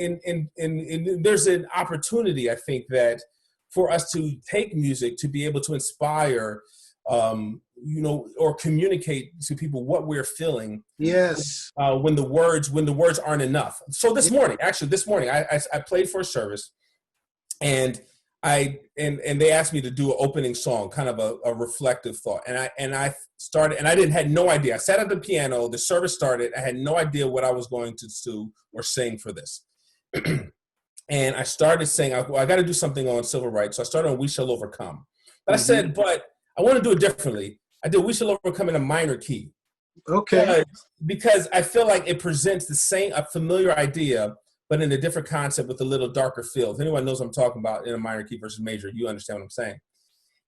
there's an opportunity, I think, that for us to take music to be able to inspire, you know, or communicate to people what we're feeling. Yes. When the words aren't enough. So this morning, I played for a service, and they asked me to do an opening song, kind of a reflective thought. And I started, and had no idea. I sat at the piano, the service started, I had no idea what I was going to do or sing for this. And I started saying, I got to do something on civil rights. So I started on "We Shall Overcome." But I said, but I want to do it differently. I did "We Shall Overcome" in a minor key. Okay. Because I feel like it presents a familiar idea, but in a different concept with a little darker feel. If anyone knows what I'm talking about in a minor key versus major, you understand what I'm saying.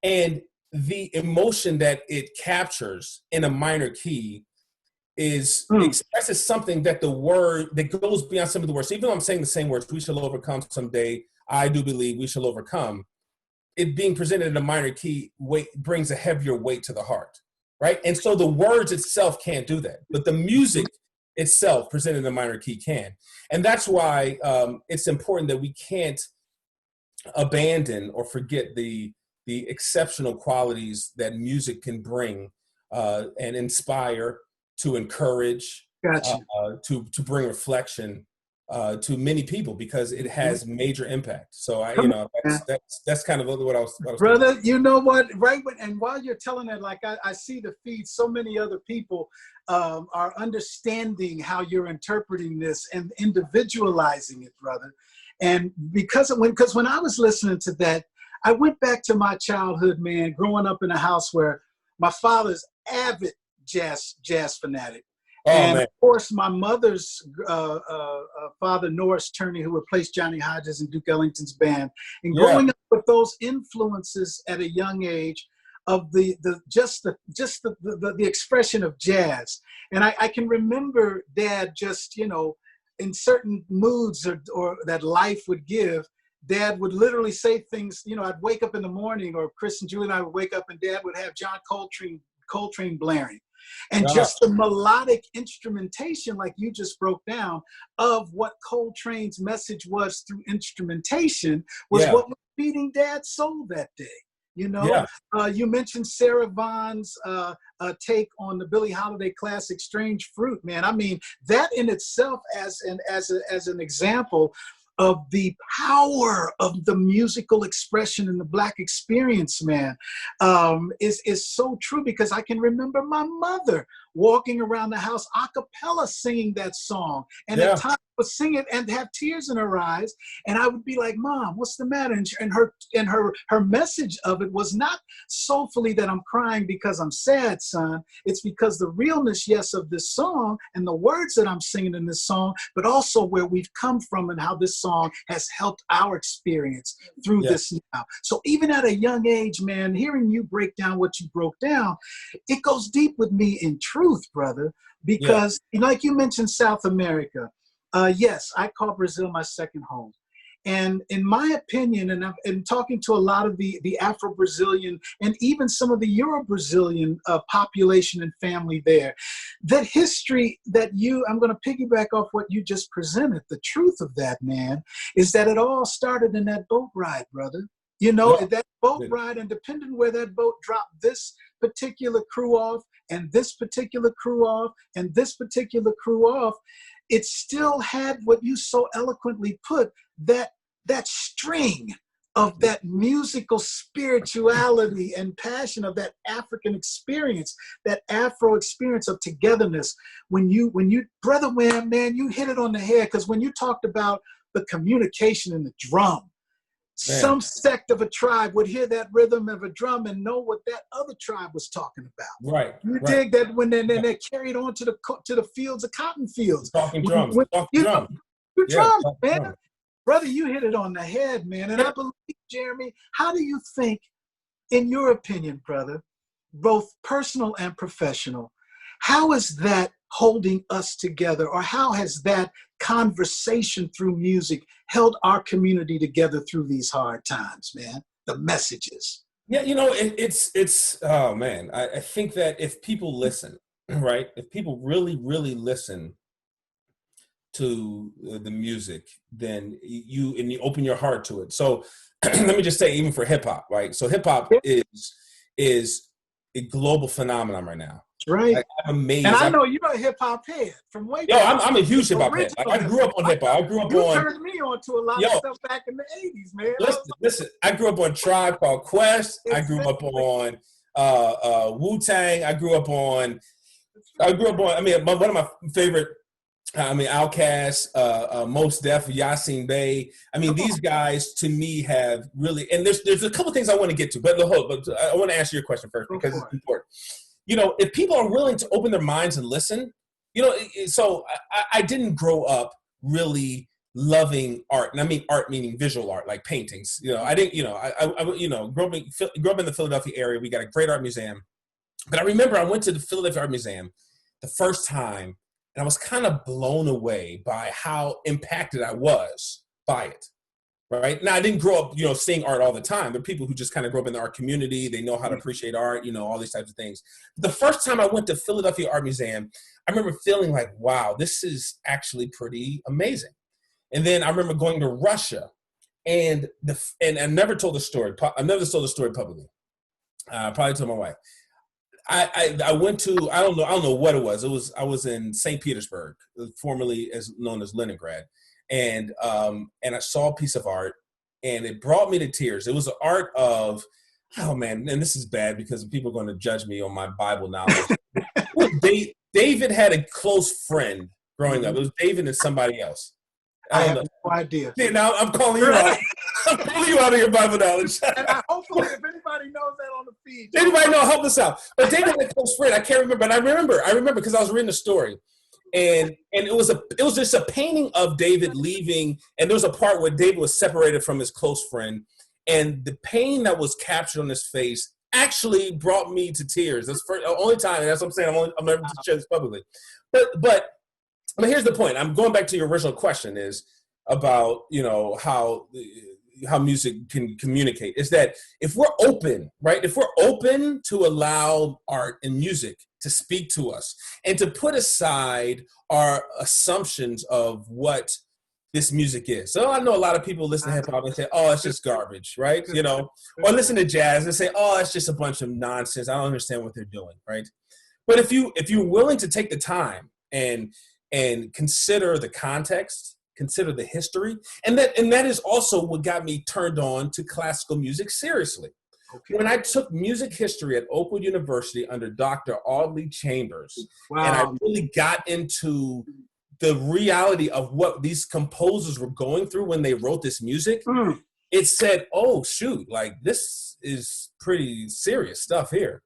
And the emotion that it captures in a minor key expresses something that that goes beyond some of the words. So even though I'm saying the same words, "We shall overcome someday, I do believe we shall overcome," it being presented in a minor key brings a heavier weight to the heart, right? And so the words itself can't do that, but the music itself presented in a minor key can. And that's why it's important that we can't abandon or forget the exceptional qualities that music can bring and inspire, to encourage, to bring reflection to many people, because it has major impact. So that's kind of what I was brother thinking. You know what, and while you're telling that, like I see the feed, so many other people are understanding how you're interpreting this and individualizing it, brother. And because when I was listening to that, I went back to my childhood, man, growing up in a house where my father's avid jazz fanatic. Oh, And man. of course, my mother's father, Norris Turney, who replaced Johnny Hodges in Duke Ellington's band. And Yeah. growing up with those influences at a young age of the expression of jazz. And I can remember Dad just, you know, in certain moods or that life would give, Dad would literally say things, you know, I'd wake up in the morning, or Chris and Julie and I would wake up and Dad would have John Coltrane blaring. And just the melodic instrumentation, like you just broke down, of what Coltrane's message was through instrumentation was what was feeding Dad's soul that day. You know, you mentioned Sarah Vaughan's take on the Billie Holiday classic "Strange Fruit." Man, I mean, that in itself, as an example of the power of the musical expression in the Black experience, man, is so true, because I can remember my mother walking around the house a cappella singing that song, and at times would sing it and have tears in her eyes, and I would be like, Mom, what's the matter? And her message of it was not soulfully that I'm crying because I'm sad, son. It's because the realness, yes, of this song and the words that I'm singing in this song, but also where we've come from and how this song has helped our experience through this now. So even at a young age, man, hearing you break down what you broke down, it goes deep with me in truth, brother, because like you mentioned South America. Yes, I call Brazil my second home. And in my opinion, and I've been talking to a lot of the Afro-Brazilian and even some of the Euro-Brazilian population and family there, that history that I'm going to piggyback off what you just presented, the truth of that, man, is that it all started in that boat ride, brother. You know, that boat ride, and depending where that boat dropped this particular crew off, and this particular crew off, and this particular crew off, it still had what you so eloquently put, that string of that musical spirituality and passion of that African experience, that Afro experience of togetherness. When you brother, man, you hit it on the head, because when you talked about the communication in the drum, some sect of a tribe would hear that rhythm of a drum and know what that other tribe was talking about. Right. You dig that when they're carried on to the fields of cotton fields. Talking drums. Drums, man. Brother, you hit it on the head, man. And I believe, Jeremy, how do you think, in your opinion, brother, both personal and professional, how is that holding us together, or how has that conversation through music held our community together through these hard times, man? The messages. Yeah, you know, it's oh man, I think that if people listen, right, if people really, really listen to the music, then you open your heart to it. So let me just say, even for hip hop, right? So hip hop is a global phenomenon right now. Right. Like, I'm amazed. And I know you're a hip hop head from way back. Yo, I'm a huge hip hop head. Like, I grew up on hip hop. I grew up you on. You turned me on to a lot of stuff back in the 80s, man. Listen. I grew up on Tribe Called Quest. I grew up on Wu-Tang. I grew up on. I mean, one of my favorite. Outkast, Mos Def, Yasin Bey. I mean, these guys to me have really, and there's a couple things I want to get to, but I want to answer your question first because it's important. You know, if people are willing to open their minds and listen, you know, so I didn't grow up really loving art, and I mean art meaning visual art, like paintings. You know, I didn't, you know, I grew up in the Philadelphia area. We got a great art museum, but I remember I went to the Philadelphia Art Museum the first time. And I was kind of blown away by how impacted I was by it, right? Now, I didn't grow up, you know, seeing art all the time. There are people who just kind of grew up in the art community. They know how to appreciate art, you know, all these types of things. But the first time I went to Philadelphia Art Museum, I remember feeling like, wow, this is actually pretty amazing. And then I remember going to Russia, and I never told the story. I never told the story publicly. Probably told my wife. I went to, I don't know what it was. I was in St. Petersburg, formerly known as Leningrad, and I saw a piece of art, and it brought me to tears. It was the art of, oh man, and this is bad because people are going to judge me on my Bible knowledge. David had a close friend growing up. It was David and somebody else. I have no idea. See, now I'm calling you out. I'm pulling you out of your Bible knowledge. And hopefully, if anybody knows that on the feed, anybody know, help us out. But David had a close friend. I can't remember, but I remember because I was reading the story, and it was just a painting of David leaving, and there was a part where David was separated from his close friend, and the pain that was captured on his face actually brought me to tears. That's the only time, and that's what I'm saying. I'm never to share this publicly. But here's the point. I'm going back to your original question is about, how music can communicate. Is that if we're open, right? If we're open to allow art and music to speak to us and to put aside our assumptions of what this music is. So I know a lot of people listen to hip hop and say, "Oh, it's just garbage," right? Or listen to jazz and say, "Oh, it's just a bunch of nonsense. I don't understand what they're doing," right? But if you're willing to take the time and consider the context, consider the history, and that is also what got me turned on to classical music seriously. Okay. When I took music history at Oakwood University under Dr. Audley Chambers, wow. And I really got into the reality of what these composers were going through when they wrote this music, it said, oh, shoot, like this is pretty serious stuff here.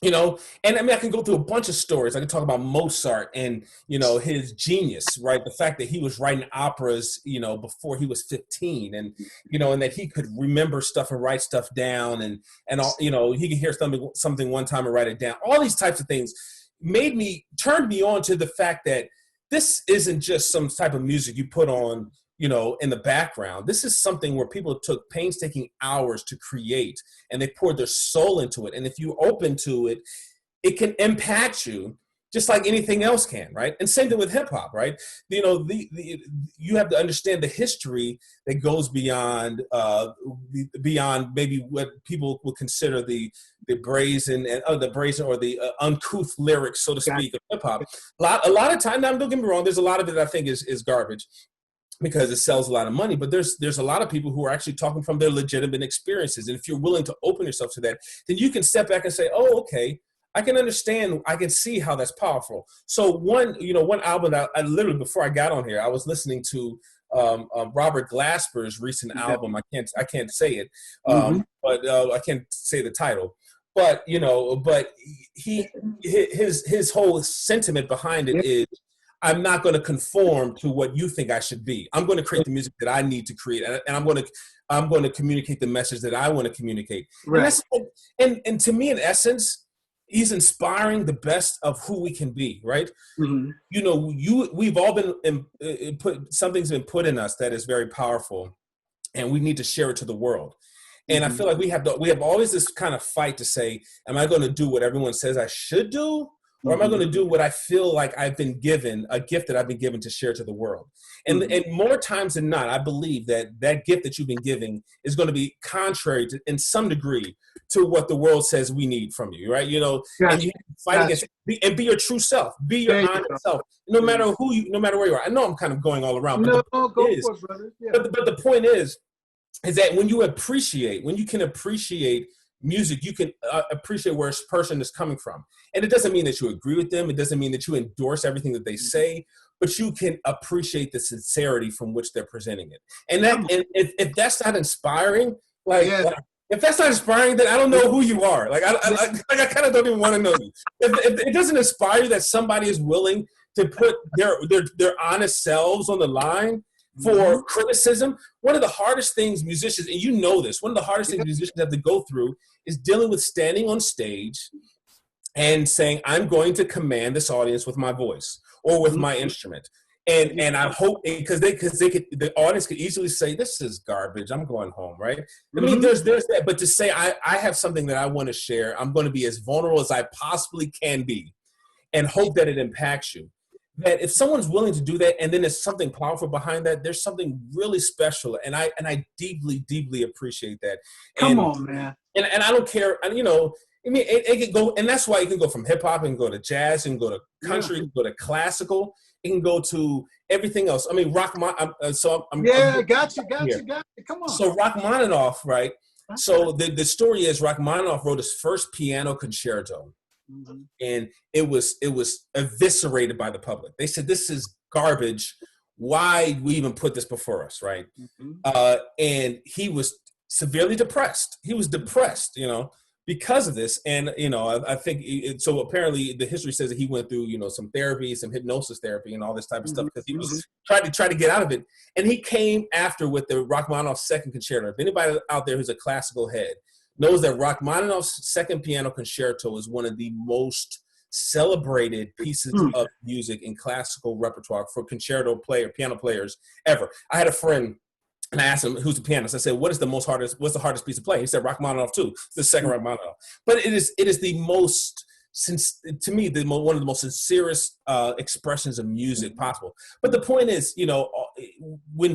And I mean, I can go through a bunch of stories. I can talk about Mozart and, his genius, right? The fact that he was writing operas, before he was 15 and, and that he could remember stuff and write stuff down and all, he could hear something one time and write it down. All these types of things turned me on to the fact that this isn't just some type of music you put on, in the background. This is something where people took painstaking hours to create and they poured their soul into it. And if you're open to it, it can impact you just like anything else can, right? And same thing with hip hop, right? You have to understand the history that goes beyond maybe what people would consider the brazen or the uncouth lyrics, so to speak, of hip hop. A lot of time, now don't get me wrong, there's a lot of it I think is garbage, because it sells a lot of money, but there's a lot of people who are actually talking from their legitimate experiences. And if you're willing to open yourself to that, then you can step back and say, oh, okay, I can understand, I can see how that's powerful. So one album that I literally, before I got on here, I was listening to Robert Glasper's recent album. I can't say it, but I can't say the title. But, his whole sentiment behind it is, I'm not going to conform to what you think I should be. I'm going to create the music that I need to create, and I'm going to communicate the message that I want to communicate. Right. And to me, in essence, he's inspiring the best of who we can be. Right. Mm-hmm. We've all been something's been put in us that is very powerful, and we need to share it to the world. And I feel like we have always this kind of fight to say, am I going to do what everyone says I should do? Or am I going to do what I feel like I've been given, a gift that I've been given to share to the world? And more times than not, I believe that gift that you've been giving is going to be contrary to, in some degree, to what the world says we need from you, right? Gotcha. And you fight against it, and be your true self, be your honest self, no matter where you are. I know I'm kind of going all around, but go for it, brother. Yeah. But the point is that when you can appreciate music, you can appreciate where a person is coming from. And it doesn't mean that you agree with them. It doesn't mean that you endorse everything that they say, but you can appreciate the sincerity from which they're presenting it. And if that's not inspiring, if that's not inspiring, then I don't know who you are. I kind of don't even want to know you. If it doesn't inspire you that somebody is willing to put their honest selves on the line for criticism, one of the hardest things musicians, and you know this, one of the hardest things musicians have to go through is dealing with standing on stage and saying, I'm going to command this audience with my voice or with my instrument. And I hope, because the audience could easily say, this is garbage, I'm going home, right? I mean, there's that, but to say, I have something that I want to share, I'm going to be as vulnerable as I possibly can be and hope that it impacts you. That if someone's willing to do that, and then there's something powerful behind that, there's something really special, and I deeply, deeply appreciate that. Come on, man. And I don't care, I mean, it can go, and that's why you can go from hip hop and go to jazz and go to country, and go to classical, it can go to everything else. I mean, got you. Come on. So Rachmaninoff, right? So the story is Rachmaninoff wrote his first piano concerto. And it was eviscerated by the public. They said, this is garbage. why we even put this before us, right? And he was severely depressed. He was depressed, because of this. And, I think, so apparently the history says that he went through, some therapy, some hypnosis therapy and all this type of stuff, because he was trying to get out of it. And he came after with the Rachmaninoff's second concerto. If anybody out there who's a classical head knows that Rachmaninoff's second piano concerto is one of the most celebrated pieces of music in classical repertoire for piano players ever. I had a friend, and I asked him, who's the pianist? I said, what's the hardest piece to play? He said, Rachmaninoff too. It's the second Rachmaninoff. But it is the most, to me, one of the most sincerest expressions of music possible. But the point is, when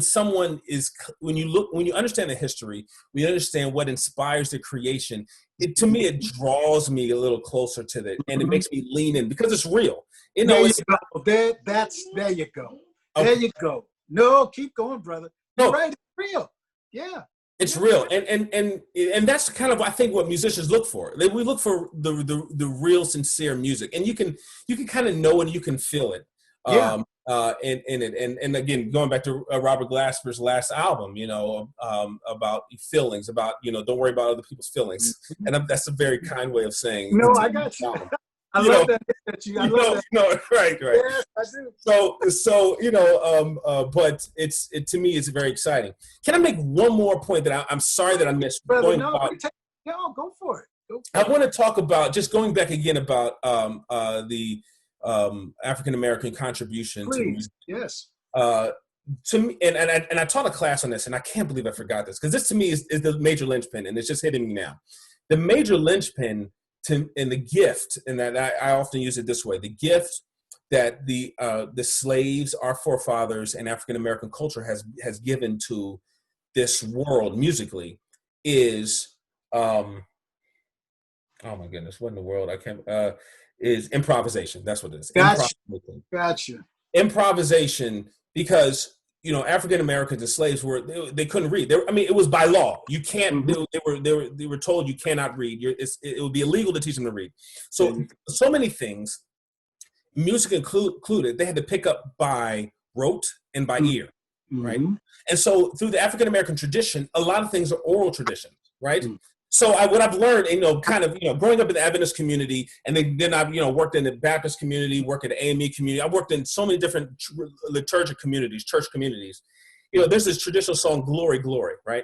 you understand the history, when you understand what inspires the creation, to me, it draws me a little closer to that, and it makes me lean in because it's real. There you go. There you go. Okay. There you go. No, keep going, brother. You're right. It's real. Yeah. It's real, and that's kind of, I think, what musicians look for. We look for the real, sincere music, and you can kind of know it, you can feel it. In it, and again, going back to Robert Glasper's last album, about feelings, about don't worry about other people's feelings, and that's a very kind way of saying. No, I got you. I love that. I love that. No, right. Yes, I do. So, but to me, it's very exciting. Can I make one more point that I'm sorry that I missed? Brother, go for it. I want to talk about, just going back again, about the African-American contribution to music. Yes. To me, and I taught a class on this, and I can't believe I forgot this, because this to me is the major linchpin, and it's just hitting me now. The major linchpin and the gift, and that I often use it this way: the gift that the slaves, our forefathers, and African-American culture has given to this world musically is, oh my goodness, what in the world? I can't. Is improvisation. That's what it is. Gotcha. Improvisation, because African Americans and slaves they couldn't read. It was by law. You can't. They were told you cannot read. It would be illegal to teach them to read. So many things, music included, they had to pick up by rote and by ear, right? And so through the African American tradition, a lot of things are oral traditions, right? So what I've learned, growing up in the Adventist community, and then I've, worked in the Baptist community, worked in the AME community. I worked in so many different liturgic communities, church communities. There's this traditional song, Glory, Glory, right?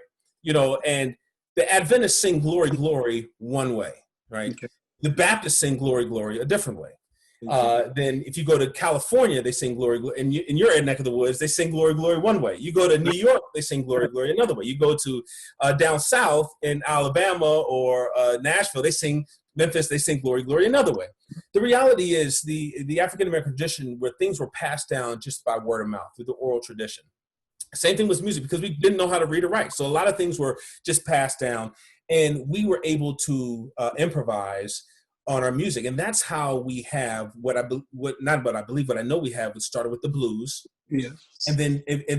And the Adventists sing Glory, Glory one way, right? Okay. The Baptists sing Glory, Glory a different way. Then if you go to California, they sing Glory, Glory. In your neck of the woods, they sing Glory, Glory one way. You go to New York, they sing Glory, Glory another way. You go to down south in Alabama or Nashville, Memphis, they sing Glory, Glory another way. The reality is the African-American tradition, where things were passed down just by word of mouth, through the oral tradition. Same thing with music, because we didn't know how to read or write. So a lot of things were just passed down, and we were able to improvise on our music. And that's how we have what I know we have. It started with the blues, yes, and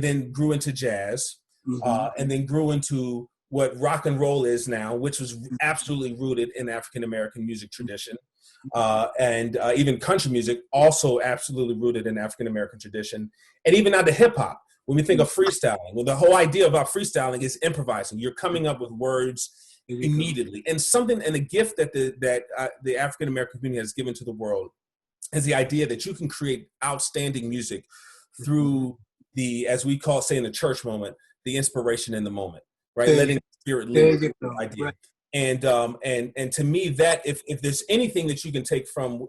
then grew into jazz, and then grew into what rock and roll is now, which was absolutely rooted in African-American music tradition, and even country music, also absolutely rooted in African-American tradition, and even now to hip hop. When we think of freestyling, well, the whole idea about freestyling is improvising. You're coming up with words immediately, and a gift that the African American community has given to the world is the idea that you can create outstanding music through as we call, say in the church moment, the inspiration in the moment, right? Letting the Spirit lead the idea. Right. And to me, that if there's anything that you can take from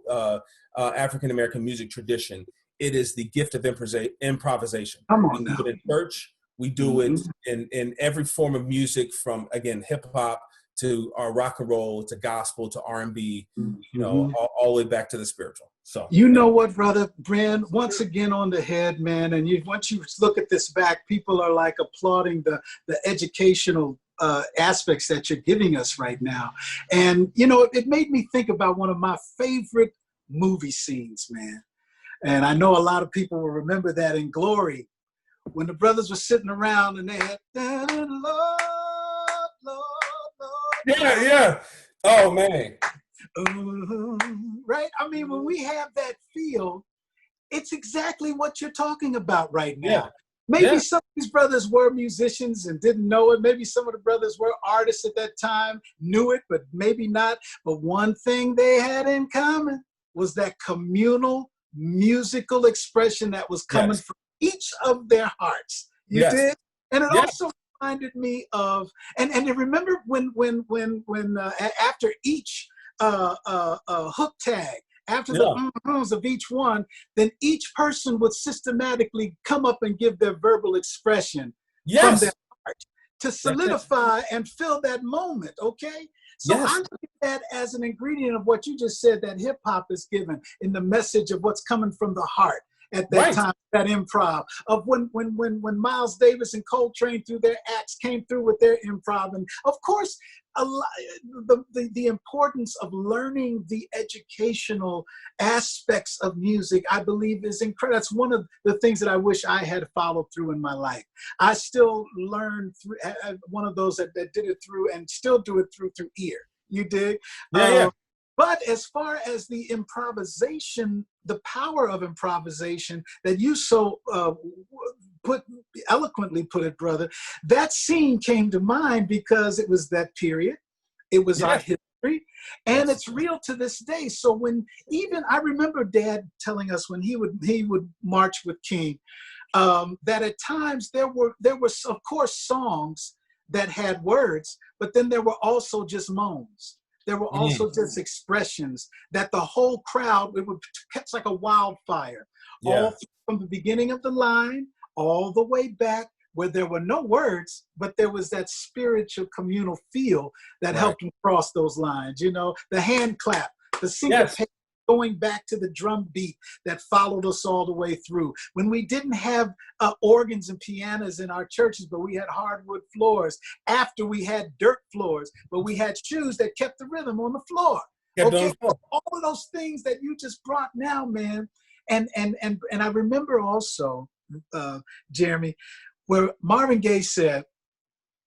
African American music tradition, it is the gift of improvisation. Come on, we do it in church. We do it in every form of music, from, again, hip hop to rock and roll to gospel to R&B, all the way back to the spiritual. So what, brother Brand, once again on the head, man. And once you look at this back, people are like applauding the educational aspects that you're giving us right now. And it made me think about one of my favorite movie scenes, man. And I know a lot of people will remember that in Glory, when the brothers were sitting around and they had, Lord. Yeah. Oh, man. Right? When we have that feel, it's exactly what you're talking about right now. Yeah. Maybe some of these brothers were musicians and didn't know it. Maybe some of the brothers were artists at that time, knew it, but maybe not. But one thing they had in common was that communal musical expression that was coming from each of their hearts. You did? And it also reminded me of, and remember when after each hook tag, after the of each one, then each person would systematically come up and give their verbal expression from their heart to solidify and fill that moment, okay? So I look at that as an ingredient of what you just said, that hip hop is given in the message of what's coming from the heart at that time, that improv of when Miles Davis and Coltrane through their acts came through with their improv. And of course, the importance of learning the educational aspects of music, I believe, is incredible. That's one of the things that I wish I had followed through in my life. I still learn through, one of those that did it through and still do it through ear. You dig? But as far as the improvisation, the power of improvisation that you so eloquently put it, brother, that scene came to mind because it was that period. It was our history, and it's real to this day. So when I remember Dad telling us when he would march with King, that at times there were of course songs that had words, but then there were also just moans. There were also just expressions that the whole crowd, it would catch like a wildfire, all from the beginning of the line, all the way back where there were no words, but there was that spiritual communal feel that helped them cross those lines. You know, the hand clap, the syncopation, going back to the drum beat that followed us all the way through. When we didn't have organs and pianos in our churches, but we had hardwood floors. After we had dirt floors, but we had shoes that kept the rhythm on the floor. All of those things that you just brought now, man. And I remember also, Jeremy, where Marvin Gaye said,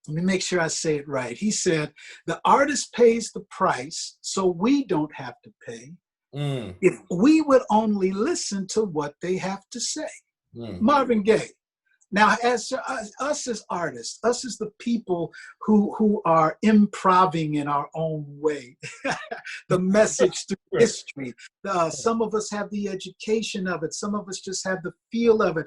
let me make sure I say it right. He said, the artist pays the price so we don't have to pay. If we would only listen to what they have to say. Marvin Gaye. Now, as us as artists, us as the people who are improving in our own way, the message through history. Some of us have the education of it. Some of us just have the feel of it.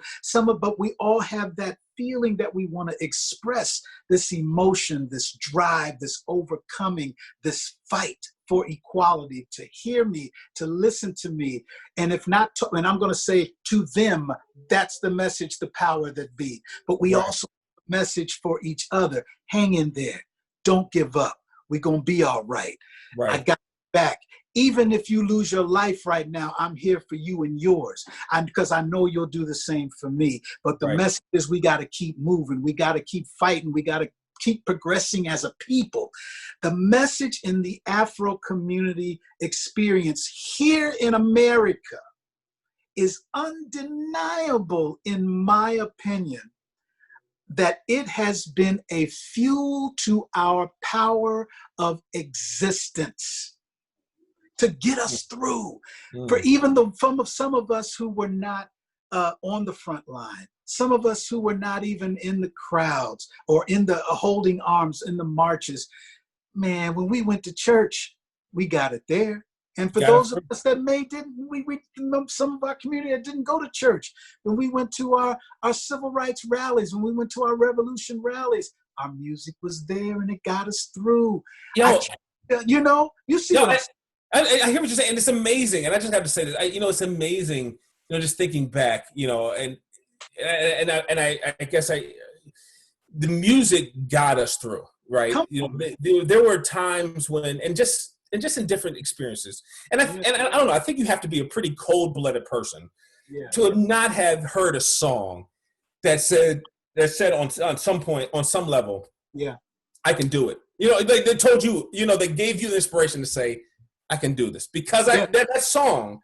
But we all have that feeling that we want to express this emotion, this drive, this overcoming, this fight for equality, to hear me, to listen to me. And if not, and I'm going to say to them, that's the message, the power that be. But we also have a message for each other. Hang in there. Don't give up. We're going to be all right. I got back. Even if you lose your life right now, I'm here for you and yours. Because I know you'll do the same for me. But the message is we got to keep moving. We got to keep fighting. We got to keep progressing as a people. The message in the Afro community experience here in America is undeniable, in my opinion, that it has been a fuel to our power of existence to get us through. For even some of us who were not on the front line, some of us who were not even in the crowds or in the holding arms in the marches, man, when we went to church, we got it there. And for those of us that some of our community that didn't go to church, when we went to our civil rights rallies, when we went to our revolution rallies, our music was there and it got us through. You see what I hear what you're saying, and it's amazing. And I just have to say this, it's amazing, just thinking back, and I guess the music got us through, right? There were times when, and just in different experiences, and I don't know, I think you have to be a pretty cold-blooded person to not have heard a song that said on some point, on some level, I can do it. They told you, they gave you the inspiration to say, I can do this, because that song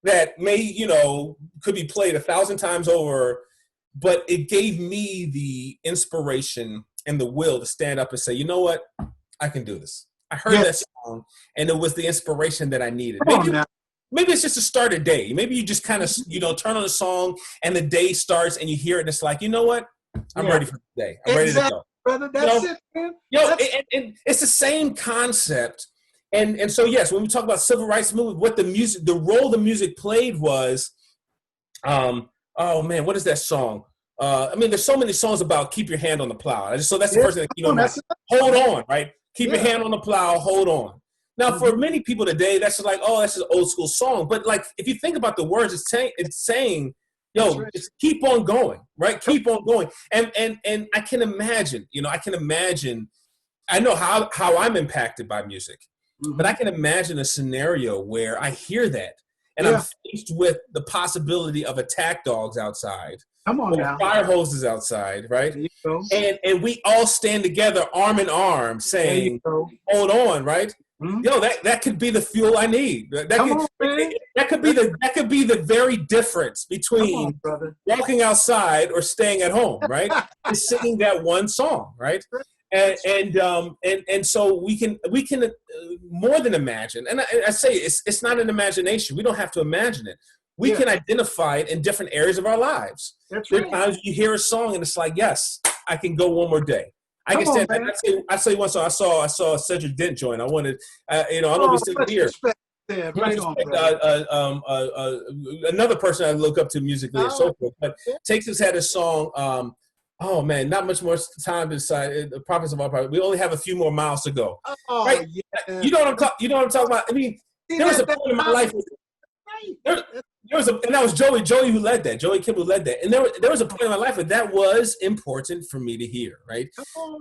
that could be played 1,000 times over, but it gave me the inspiration and the will to stand up and say, you know what, I can do this. I heard that song, and it was the inspiration that I needed. maybe it's just to start a day. Maybe you just kind of, turn on a song and the day starts and you hear it and it's like, you know what? I'm ready for the day. I'm ready to go. Brother, that's it, man. And it's the same concept. And so, yes, when we talk about civil rights movement, what the role the music played was, oh man, what is that song? There's so many songs about keep your hand on the plow. So that's the first thing that came to mind. Hold on, right? Keep your hand on the plow, hold on. Now, for many people today, that's just like, oh, that's an old school song. But like, if you think about the words, it's saying, yo, just keep on going, right? Keep on going. And I can imagine, I know how I'm impacted by music, but I can imagine a scenario where I hear that and I'm faced with the possibility of attack dogs outside. Come on now. Fire hoses outside, right? And we all stand together arm in arm saying, hold on, right? Yo, that could be the fuel I need. That could be the very difference between walking outside or staying at home, right? Is singing that one song, right? And so we can more than imagine. And I say it's not an imagination. We don't have to imagine it. We can identify it in different areas of our lives. There are times you hear a song and it's like, yes, I can go one more day. I say one song. I saw a Cedric Dent joint. I wanted, I don't know if it's here. Another person I look up to musically and so forth. But Texas had a song. Oh man, not much more time to decide. The prophets of our prophet. We only have a few more miles to go. Oh, right? Yeah. You know what I'm talking about. I mean, there was a point in my life. There was and that was Joey who led that. Joey Kim who led that. And there was a point in my life where that was important for me to hear, right?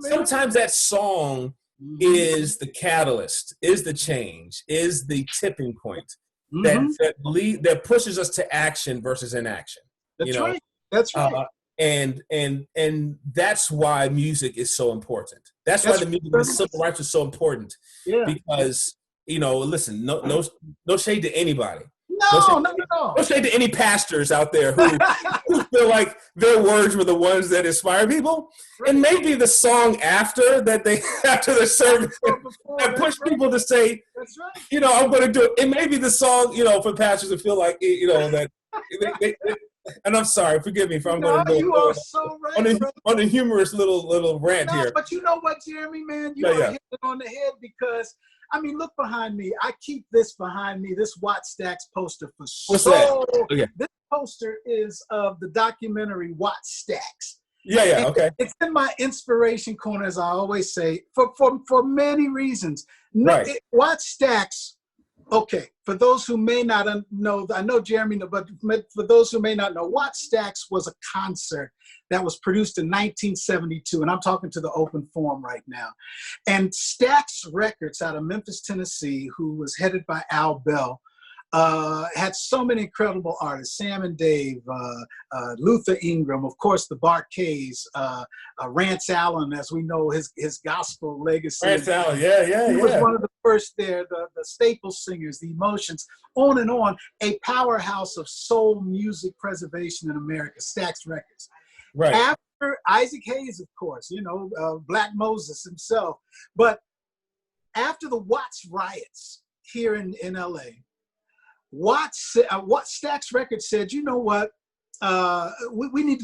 Sometimes that song is the catalyst, is the change, is the tipping point that pushes us to action versus inaction. That's right. And that's why music is so important. That's why the music of civil rights is so important. Yeah. Because, listen, no shade to anybody. No shade to any pastors out there who feel like their words were the ones that inspire people. Right. And maybe the song after the service that push people to say, that's right. I'm going to do it. It may be the song, for pastors that feel like, that. And I'm sorry, forgive me if I'm going to go. You are so right, on a humorous little rant here. But you know what, Jeremy, man, you are hitting it on the head because. Look behind me. I keep this behind me, this Watt Stacks poster for What's that? Okay. This poster is of the documentary Watt Stacks. Yeah, okay. It's in my inspiration corner, as I always say, for many reasons. Watt Stacks, okay, for those who may not know, I know Jeremy, but for those who may not know, Watt Stacks was a concert that was produced in 1972, and I'm talking to the open forum right now. And Stax Records out of Memphis, Tennessee, who was headed by Al Bell, had so many incredible artists, Sam and Dave, Luther Ingram, of course, the Bar-Kays, Rance Allen, as we know, his gospel legacy. Rance Allen, yeah. He was one of the first there, the staple singers, the Emotions, on and on, a powerhouse of soul music preservation in America, Stax Records. Right. After Isaac Hayes, of course, Black Moses himself. But after the Watts riots here in LA, Stax Records said, you know what, we need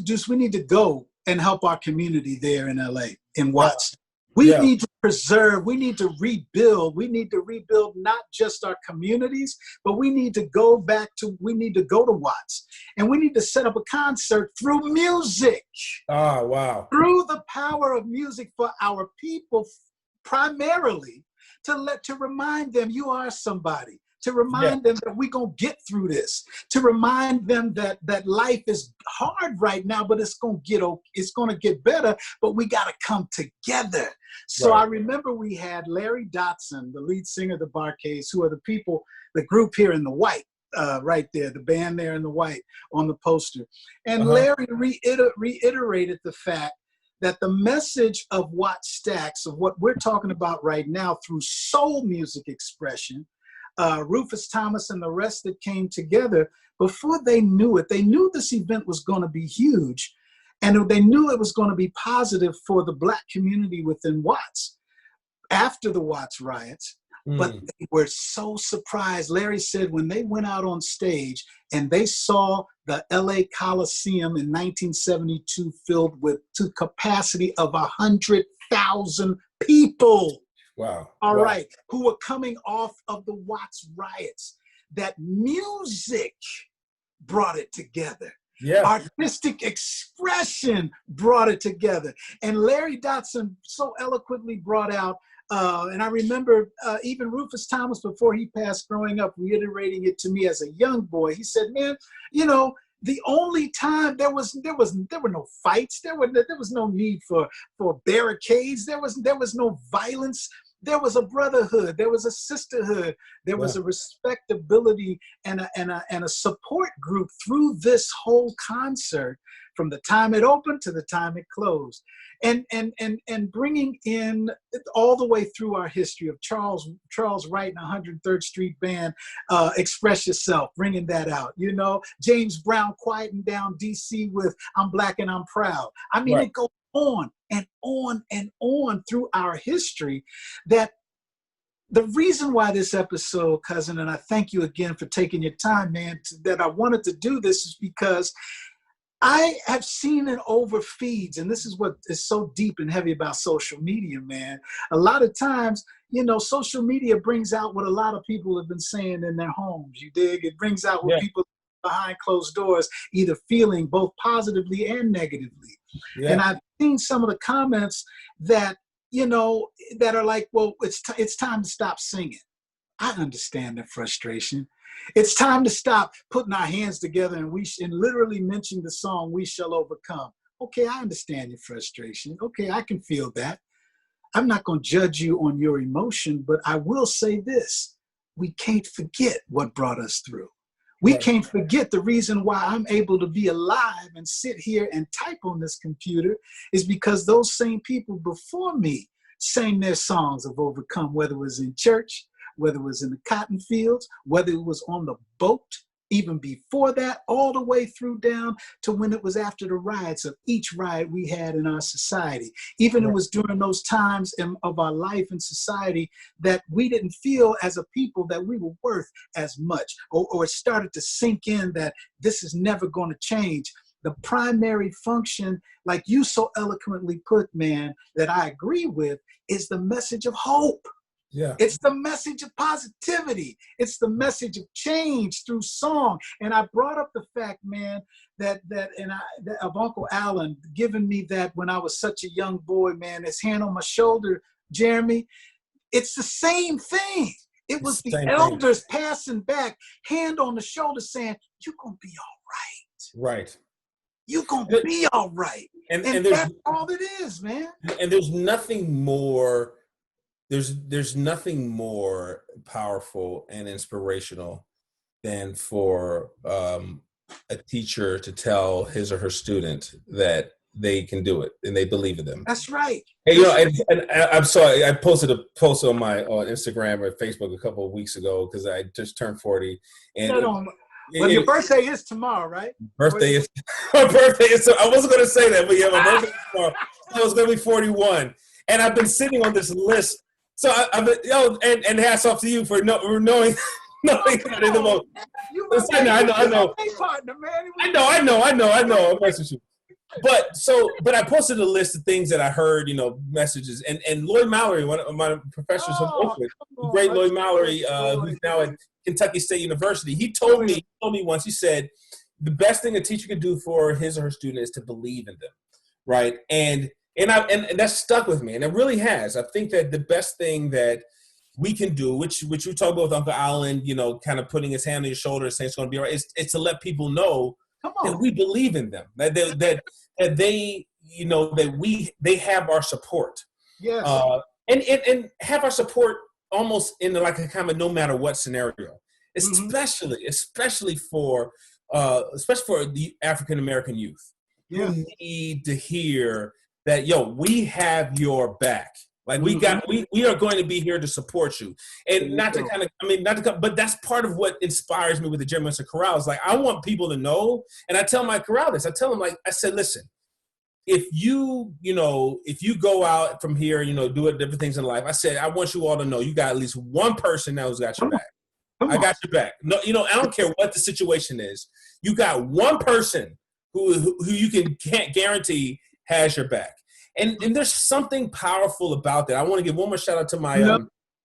to go and help our community there in LA, in Watts. We need to preserve, we need to rebuild not just our communities, but we need to go to Watts. And we need to set up a concert through music. Oh, wow. Through the power of music for our people, primarily, to remind them you are somebody. To remind them that we're going to get through this, to remind them that life is hard right now, but it's going to get better, but we got to come together. So I remember we had Larry Dotson, the lead singer of the Bar-Kays, who are the group here in the white, right there, the band there in the white on the poster. And Larry reiterated the fact that the message of Watt Stacks, of what we're talking about right now through soul music expression, Rufus Thomas and the rest that came together, before they knew it, they knew this event was going to be huge, and they knew it was going to be positive for the Black community within Watts. After the Watts riots, but Mm. they were so surprised. Larry said when they went out on stage and they saw the LA Coliseum in 1972 filled with to capacity of 100,000 people. Wow. All Wow. right, who were coming off of the Watts riots, that music brought it together. Yeah. Artistic expression brought it together. And Larry Dotson so eloquently brought out, and I remember even Rufus Thomas, before he passed growing up, reiterating it to me as a young boy. He said, man, you know, the only time there were no fights, there was no need for barricades, there was no violence. There was a brotherhood, there was a sisterhood, there was a respectability and a support group through this whole concert, from the time it opened to the time it closed. And bringing in all the way through our history of Charles Wright and 103rd Street Band, Express Yourself, bringing that out. You know, James Brown quieting down DC with I'm Black and I'm Proud. I mean, It goes on and on and on through our history. That the reason why this episode, cousin, and I thank you again for taking your time, man, that I wanted to do this is because I have seen it over feeds, and this is what is so deep and heavy about social media, man. A lot of times, you know, social media brings out what a lot of people have been saying in their homes. You dig? It brings out what people behind closed doors, either feeling both positively and negatively. Yeah. And I've seen some of the comments that, you know, that are like, well, it's time to stop singing. I understand the frustration. It's time to stop putting our hands together and literally mentioning the song, We Shall Overcome. Okay, I understand your frustration. Okay, I can feel that. I'm not going to judge you on your emotion, but I will say this. We can't forget what brought us through. We can't forget the reason why I'm able to be alive and sit here and type on this computer is because those same people before me sang their songs of overcome, whether it was in church, whether it was in the cotton fields, whether it was on the boat, even before that, all the way through down to when it was after the riots of each riot we had in our society. Even it was during those times of our life in society that we didn't feel as a people that we were worth as much, or it started to sink in that this is never going to change. The primary function, like you so eloquently put, man, that I agree with, is the message of hope. Yeah. It's the message of positivity. It's the message of change through song. And I brought up the fact, man, that of Uncle Alan giving me that when I was such a young boy, man, his hand on my shoulder, Jeremy. It's the same thing. It was the elders passing back, hand on the shoulder saying, you're going to be all right. Right. You're going to be all right. And that's all it is, man. And there's nothing more. There's nothing more powerful and inspirational than for a teacher to tell his or her student that they can do it and they believe in them. That's right. And, you know, and I'm sorry, I posted a post on Instagram or Facebook a couple of weeks ago because I just turned 40. And well, your birthday is tomorrow, right? My birthday is. I wasn't going to say that, but yeah, my birthday is tomorrow. I was going to be 41, and I've been sitting on this list. So I've been, and hats off to you for knowing that in the moment. I know. I'm messing with you. But I posted a list of things that I heard, messages, and Lloyd Mallory, one of my professors from Oakland, the great Lloyd Mallory, who's now at Kentucky State University. He told me once. He said the best thing a teacher can do for his or her student is to believe in them, right? And that's stuck with me, and it really has. I think that the best thing that we can do, which we talked about with Uncle Alan, kind of putting his hand on your shoulder and saying it's going to be all right, is to let people know that we believe in them, that they have our support. Yes. And have our support almost in like a kind of no matter what scenario, especially for the African American youth who need to hear that, we have your back. Like we are going to be here to support you, and but that's part of what inspires me with the Jeremy Winston Chorale. Is like I want people to know, and I tell my chorale this. I tell them I said, listen, if you go out from here, do it, different things in life. I said, I want you all to know you got at least one person now who's got your back. I got your back. No, I don't care what the situation is. You got one person who you can't guarantee has your back. And there's something powerful about that. I want to give one more shout out to my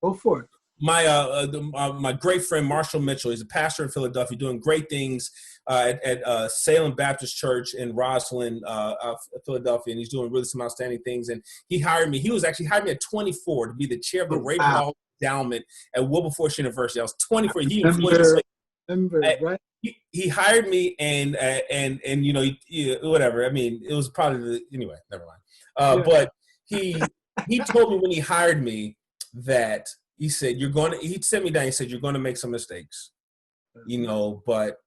go for it. My great friend Marshall Mitchell. He's a pastor in Philadelphia, doing great things at Salem Baptist Church in Roslyn, Philadelphia, and he's doing really some outstanding things. And he hired me. He was actually hired me at 24 to be the chair of the Rachmaninoff Endowment at Wilberforce University. I was 24. Right? He hired me, and whatever. I mean, it was probably anyway. Never mind. But he told me when he hired me that he said he sent me down. He said, you're going to make some mistakes, but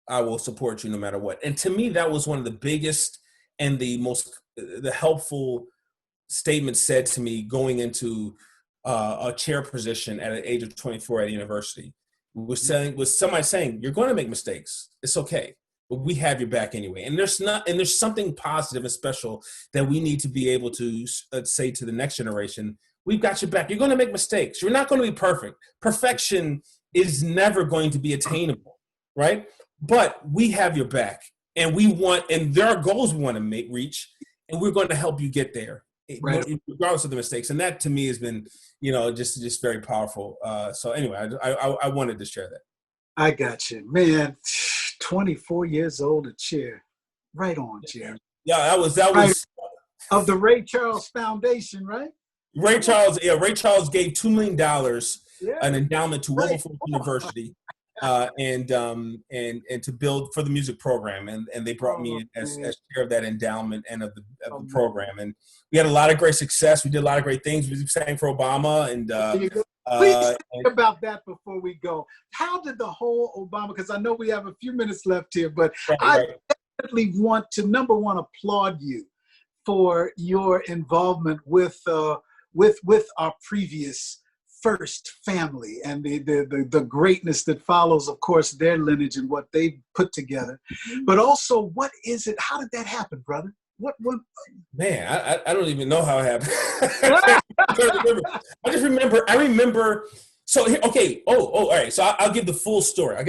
I will support you no matter what. And to me, that was one of the biggest and the helpful statements said to me going into a chair position at the age of 24 at a university. Was somebody saying, you're going to make mistakes. It's okay, but we have your back anyway. And there's something positive and special that we need to be able to say to the next generation. We've got your back. You're going to make mistakes. You're not going to be perfect. Perfection is never going to be attainable, right? But we have your back, and there are goals we want to reach, and we're going to help you get there, right, regardless of the mistakes. And that to me has been, just very powerful. So anyway, I wanted to share that. I got you, man. 24 years old, a chair, right on, Jeremy. Yeah, that was of the Ray Charles Foundation, right? Ray Charles gave $2 million, an endowment to Wilberforce University, and to build for the music program, and they brought me in as chair of that endowment and of the program, and we had a lot of great success. We did a lot of great things. We sang for Obama, and please think about that before we go. How did the whole Obama? Because I know we have a few minutes left here, but I definitely want to number one applaud you for your involvement with our previous first family and the greatness that follows, of course, their lineage and what they put together. But also, what is it? How did that happen, brother? What? Man, I don't even know how it happened. I remember. So okay. All right. So I'll give the full story. I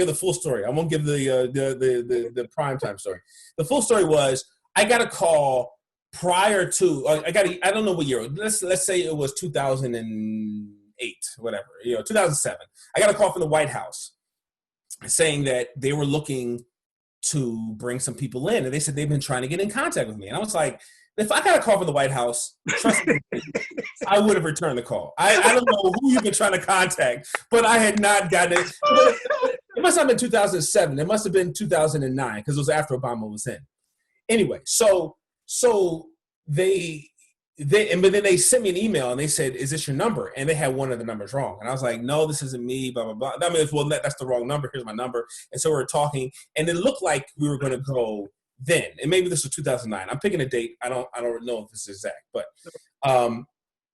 won't give the primetime story. The full story was I got a call prior to I don't know what year. Let's say it was 2008, whatever, 2007. I got a call from the White House saying that they were looking to bring some people in, and they said they've been trying to get in contact with me. And I was like, if I got a call from the White House, trust me, I would have returned the call. I don't know who you've been trying to contact, but I had not gotten it. It must not have been 2007. It must have been 2009 because it was after Obama was in. Anyway, so but then they sent me an email and they said, is this your number? And they had one of the numbers wrong. And I was like, no, this isn't me, blah, blah, blah. I mean, well, that's the wrong number. Here's my number. And so we were talking, and it looked like we were going to go then. And maybe this was 2009. I'm picking a date. I don't know if this is exact, but,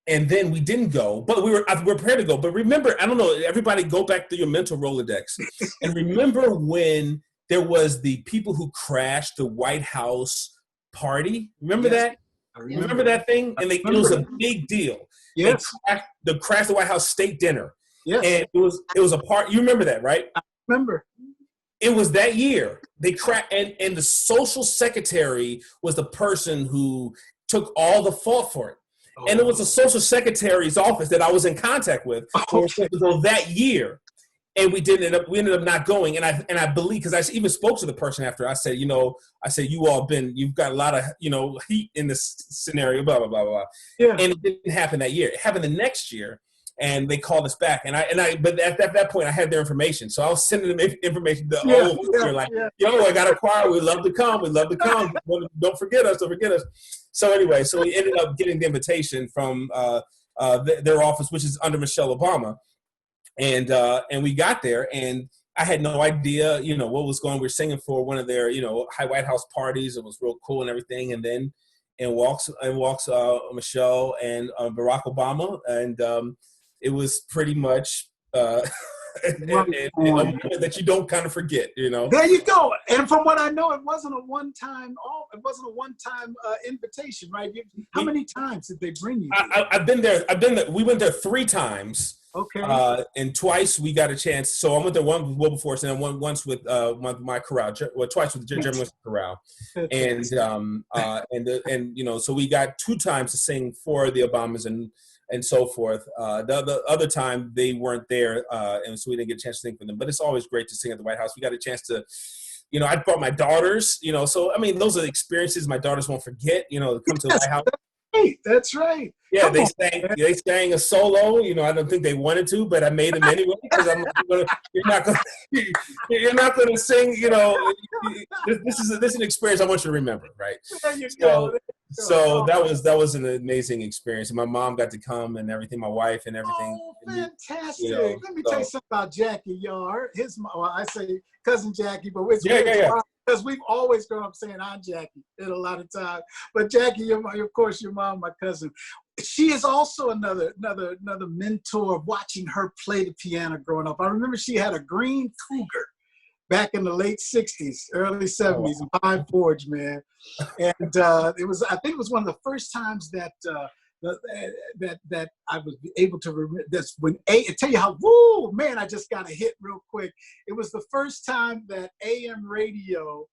and then we didn't go, but we were prepared to go. But remember, I don't know, everybody go back to your mental Rolodex and remember when there was the people who crashed the White House party. Remember that? Remember that thing? And it was a big deal. Yes. They crashed the White House state dinner. Yes. And it was a part. You remember that, right? I remember. It was that year. They crashed, and the social secretary was the person who took all the fault for it. Oh. And it was the social secretary's office that I was in contact with that year. And we ended up not going. And I believe, because I even spoke to the person after. I said, you've got a lot of, heat in this scenario, blah, blah, blah, blah. Yeah. And it didn't happen that year. It happened the next year. And they called us back. But at that point I had their information. So I was sending them information to I got a choir. We'd love to come. Don't forget us. So anyway, so we ended up getting the invitation from their office, which is under Michelle Obama. And we got there, and I had no idea, what was going on. We were singing for one of their, high White House parties. It was real cool and everything. And then walks Michelle and Barack Obama, and it was pretty much and a moment that you don't kind of forget, you know. There you go. And from what I know, it wasn't a one-time. Invitation, right? How many times did they bring you? I've been there. We went there 3 times. Okay. And twice we got a chance. So I went there well before us, and then once with my chorale. Well, twice with Jeremy Winston chorale, and you know, so we got 2 times to sing for the Obamas and so forth. The other time they weren't there, and so we didn't get a chance to sing for them. But it's always great to sing at the White House. We got a chance to, you know, I brought my daughters, you know, so I mean, those are the experiences my daughters won't forget. You know, to come to the White House. That's right. Yeah, they sang a solo. You know, I don't think they wanted to, but I made them anyway because I'm like, you're not going to sing. You know, this is an experience I want you to remember, right? There you go. So that was an amazing experience. And my mom got to come and everything, my wife and everything. Oh, fantastic! You know, Let me tell you something about Jackie, y'all. I say cousin Jackie, but it's yeah. Because we've always grown up saying Aunt Jackie in a lot of times. But Jackie, of course, your mom, my cousin. She is also another mentor of watching her play the piano growing up. I remember she had a green Cougar back in the late 60s, early 70s, in Pine Forge, man. And I think it was one of the first times that I was able to remember. That's when I tell you how, woo, man, I just got a hit real quick. It was the first time that AM radio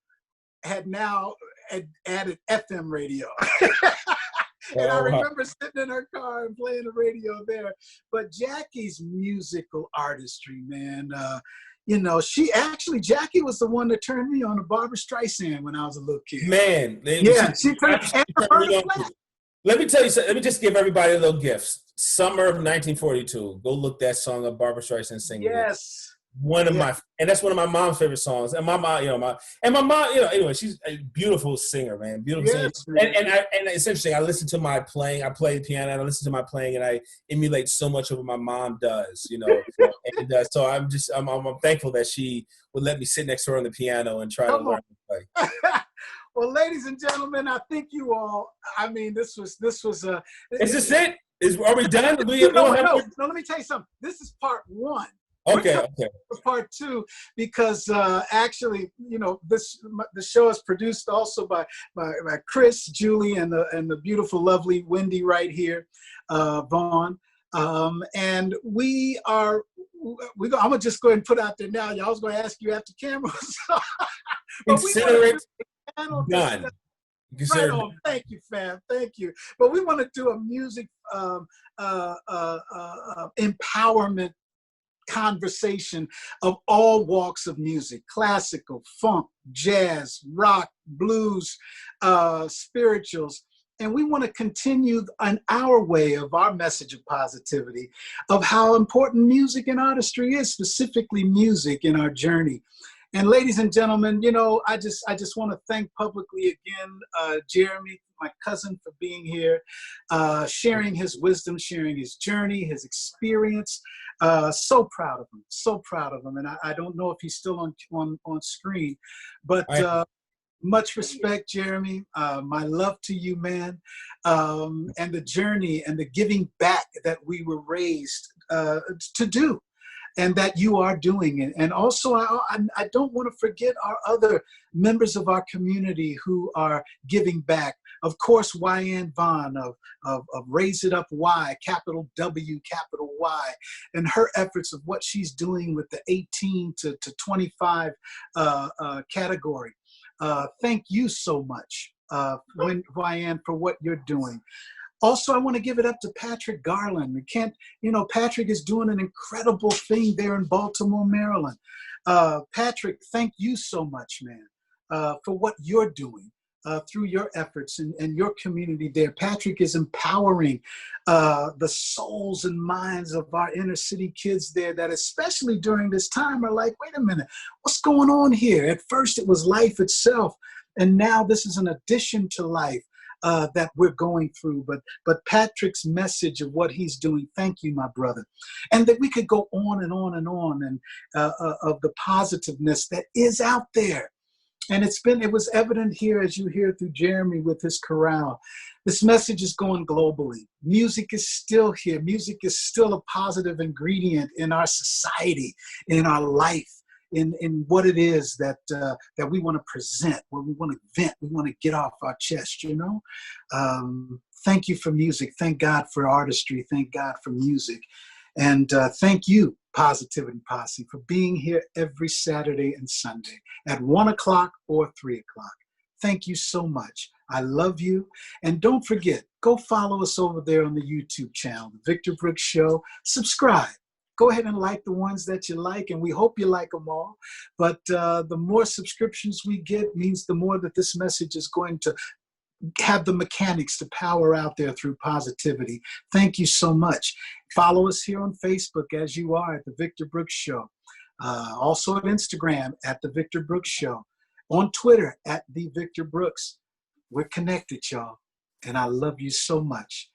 had now added FM radio. And I remember sitting in her car and playing the radio there. But Jackie's musical artistry, man, you know, Jackie was the one that turned me on to Barbra Streisand when I was a little kid. Man, she turned me. Let me tell you something. Let me just give everybody a little gift. Summer of 1942. Go look that song of Barbra Streisand singing. Yes. And that's one of my mom's favorite songs. And my mom, you know, anyway, she's a beautiful singer, man. Beautiful singer. And it's interesting. I listen to my playing. I play the piano and I listen to my playing, and I emulate so much of what my mom does, you know. And so I'm thankful that she would let me sit next to her on the piano and try to learn to play. Well, ladies and gentlemen, I think you all. I mean, this was. Is this it? Are we done? No, let me tell you something. This is part 1. Okay. Part 2, because actually, you know, the show is produced also by Chris, Julie, and the beautiful, lovely Wendy right here, Vaughn, and I'm gonna just go ahead and put out there now. Y'all was gonna ask you after cameras. Consider it done. Right on. Thank you, fam. Thank you. But we want to do a music empowerment conversation of all walks of music: classical, funk, jazz, rock, blues, spirituals. And we want to continue on our way of our message of positivity, of how important music and artistry is, specifically music in our journey. And ladies and gentlemen, you know, I just want to thank publicly again, Jeremy, my cousin, for being here, sharing his wisdom, sharing his journey, his experience. So proud of him. And I don't know if he's still on screen, but much respect, Jeremy. My love to you, man. And the journey and the giving back that we were raised to do, and that you are doing it. And also, I don't want to forget our other members of our community who are giving back. Of course, Wyann Vaughn of Raise It Up Y, capital W, capital Y, and her efforts of what she's doing with the 18 to 25 category. Thank you so much, Wyann, for what you're doing. Also, I want to give it up to Patrick Garland. Patrick is doing an incredible thing there in Baltimore, Maryland. Patrick, thank you so much, man, for what you're doing through your efforts and your community there. Patrick is empowering the souls and minds of our inner city kids there that, especially during this time, are like, wait a minute, what's going on here? At first, it was life itself, and now this is an addition to life. That we're going through, but Patrick's message of what he's doing, thank you, my brother. And that we could go on and on and on, and of the positiveness that is out there. And it was evident here, as you hear through Jeremy with his chorale. This message is going globally. Music is still here. Music is still a positive ingredient in our society, in our life, in what it is that we want to present, what we want to vent, we want to get off our chest, you know? Thank you for music. Thank God for artistry. Thank God for music. And thank you, Positivity Posse, for being here every Saturday and Sunday at 1 o'clock or 3 o'clock. Thank you so much. I love you. And don't forget, go follow us over there on the YouTube channel, The Victor Brooks Show. Subscribe. Go ahead and like the ones that you like, and we hope you like them all. But the more subscriptions we get means the more that this message is going to have the mechanics to power out there through positivity. Thank you so much. Follow us here on Facebook as you are at The Victor Brooks Show. Also on Instagram at The Victor Brooks Show. On Twitter at The Victor Brooks. We're connected, y'all. And I love you so much.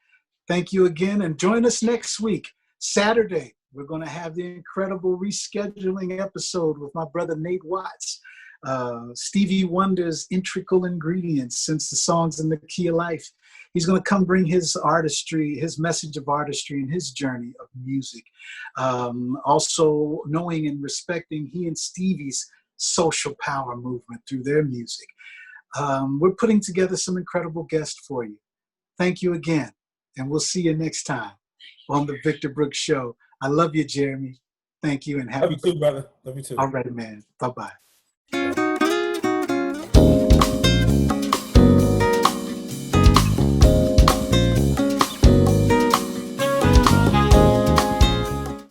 Thank you again. And join us next week, Saturday. We're going to have the incredible rescheduling episode with my brother Nate Watts. Stevie Wonder's Integral Ingredients, Since the Song's in the Key of Life. He's going to come bring his artistry, his message of artistry and his journey of music. Also knowing and respecting he and Stevie's social power movement through their music. We're putting together some incredible guests for you. Thank you again. And we'll see you next time on The Victor Brooks Show. I love you, Jeremy. Thank you. And have Love you too, brother. Love you too. All right, man. Bye-bye.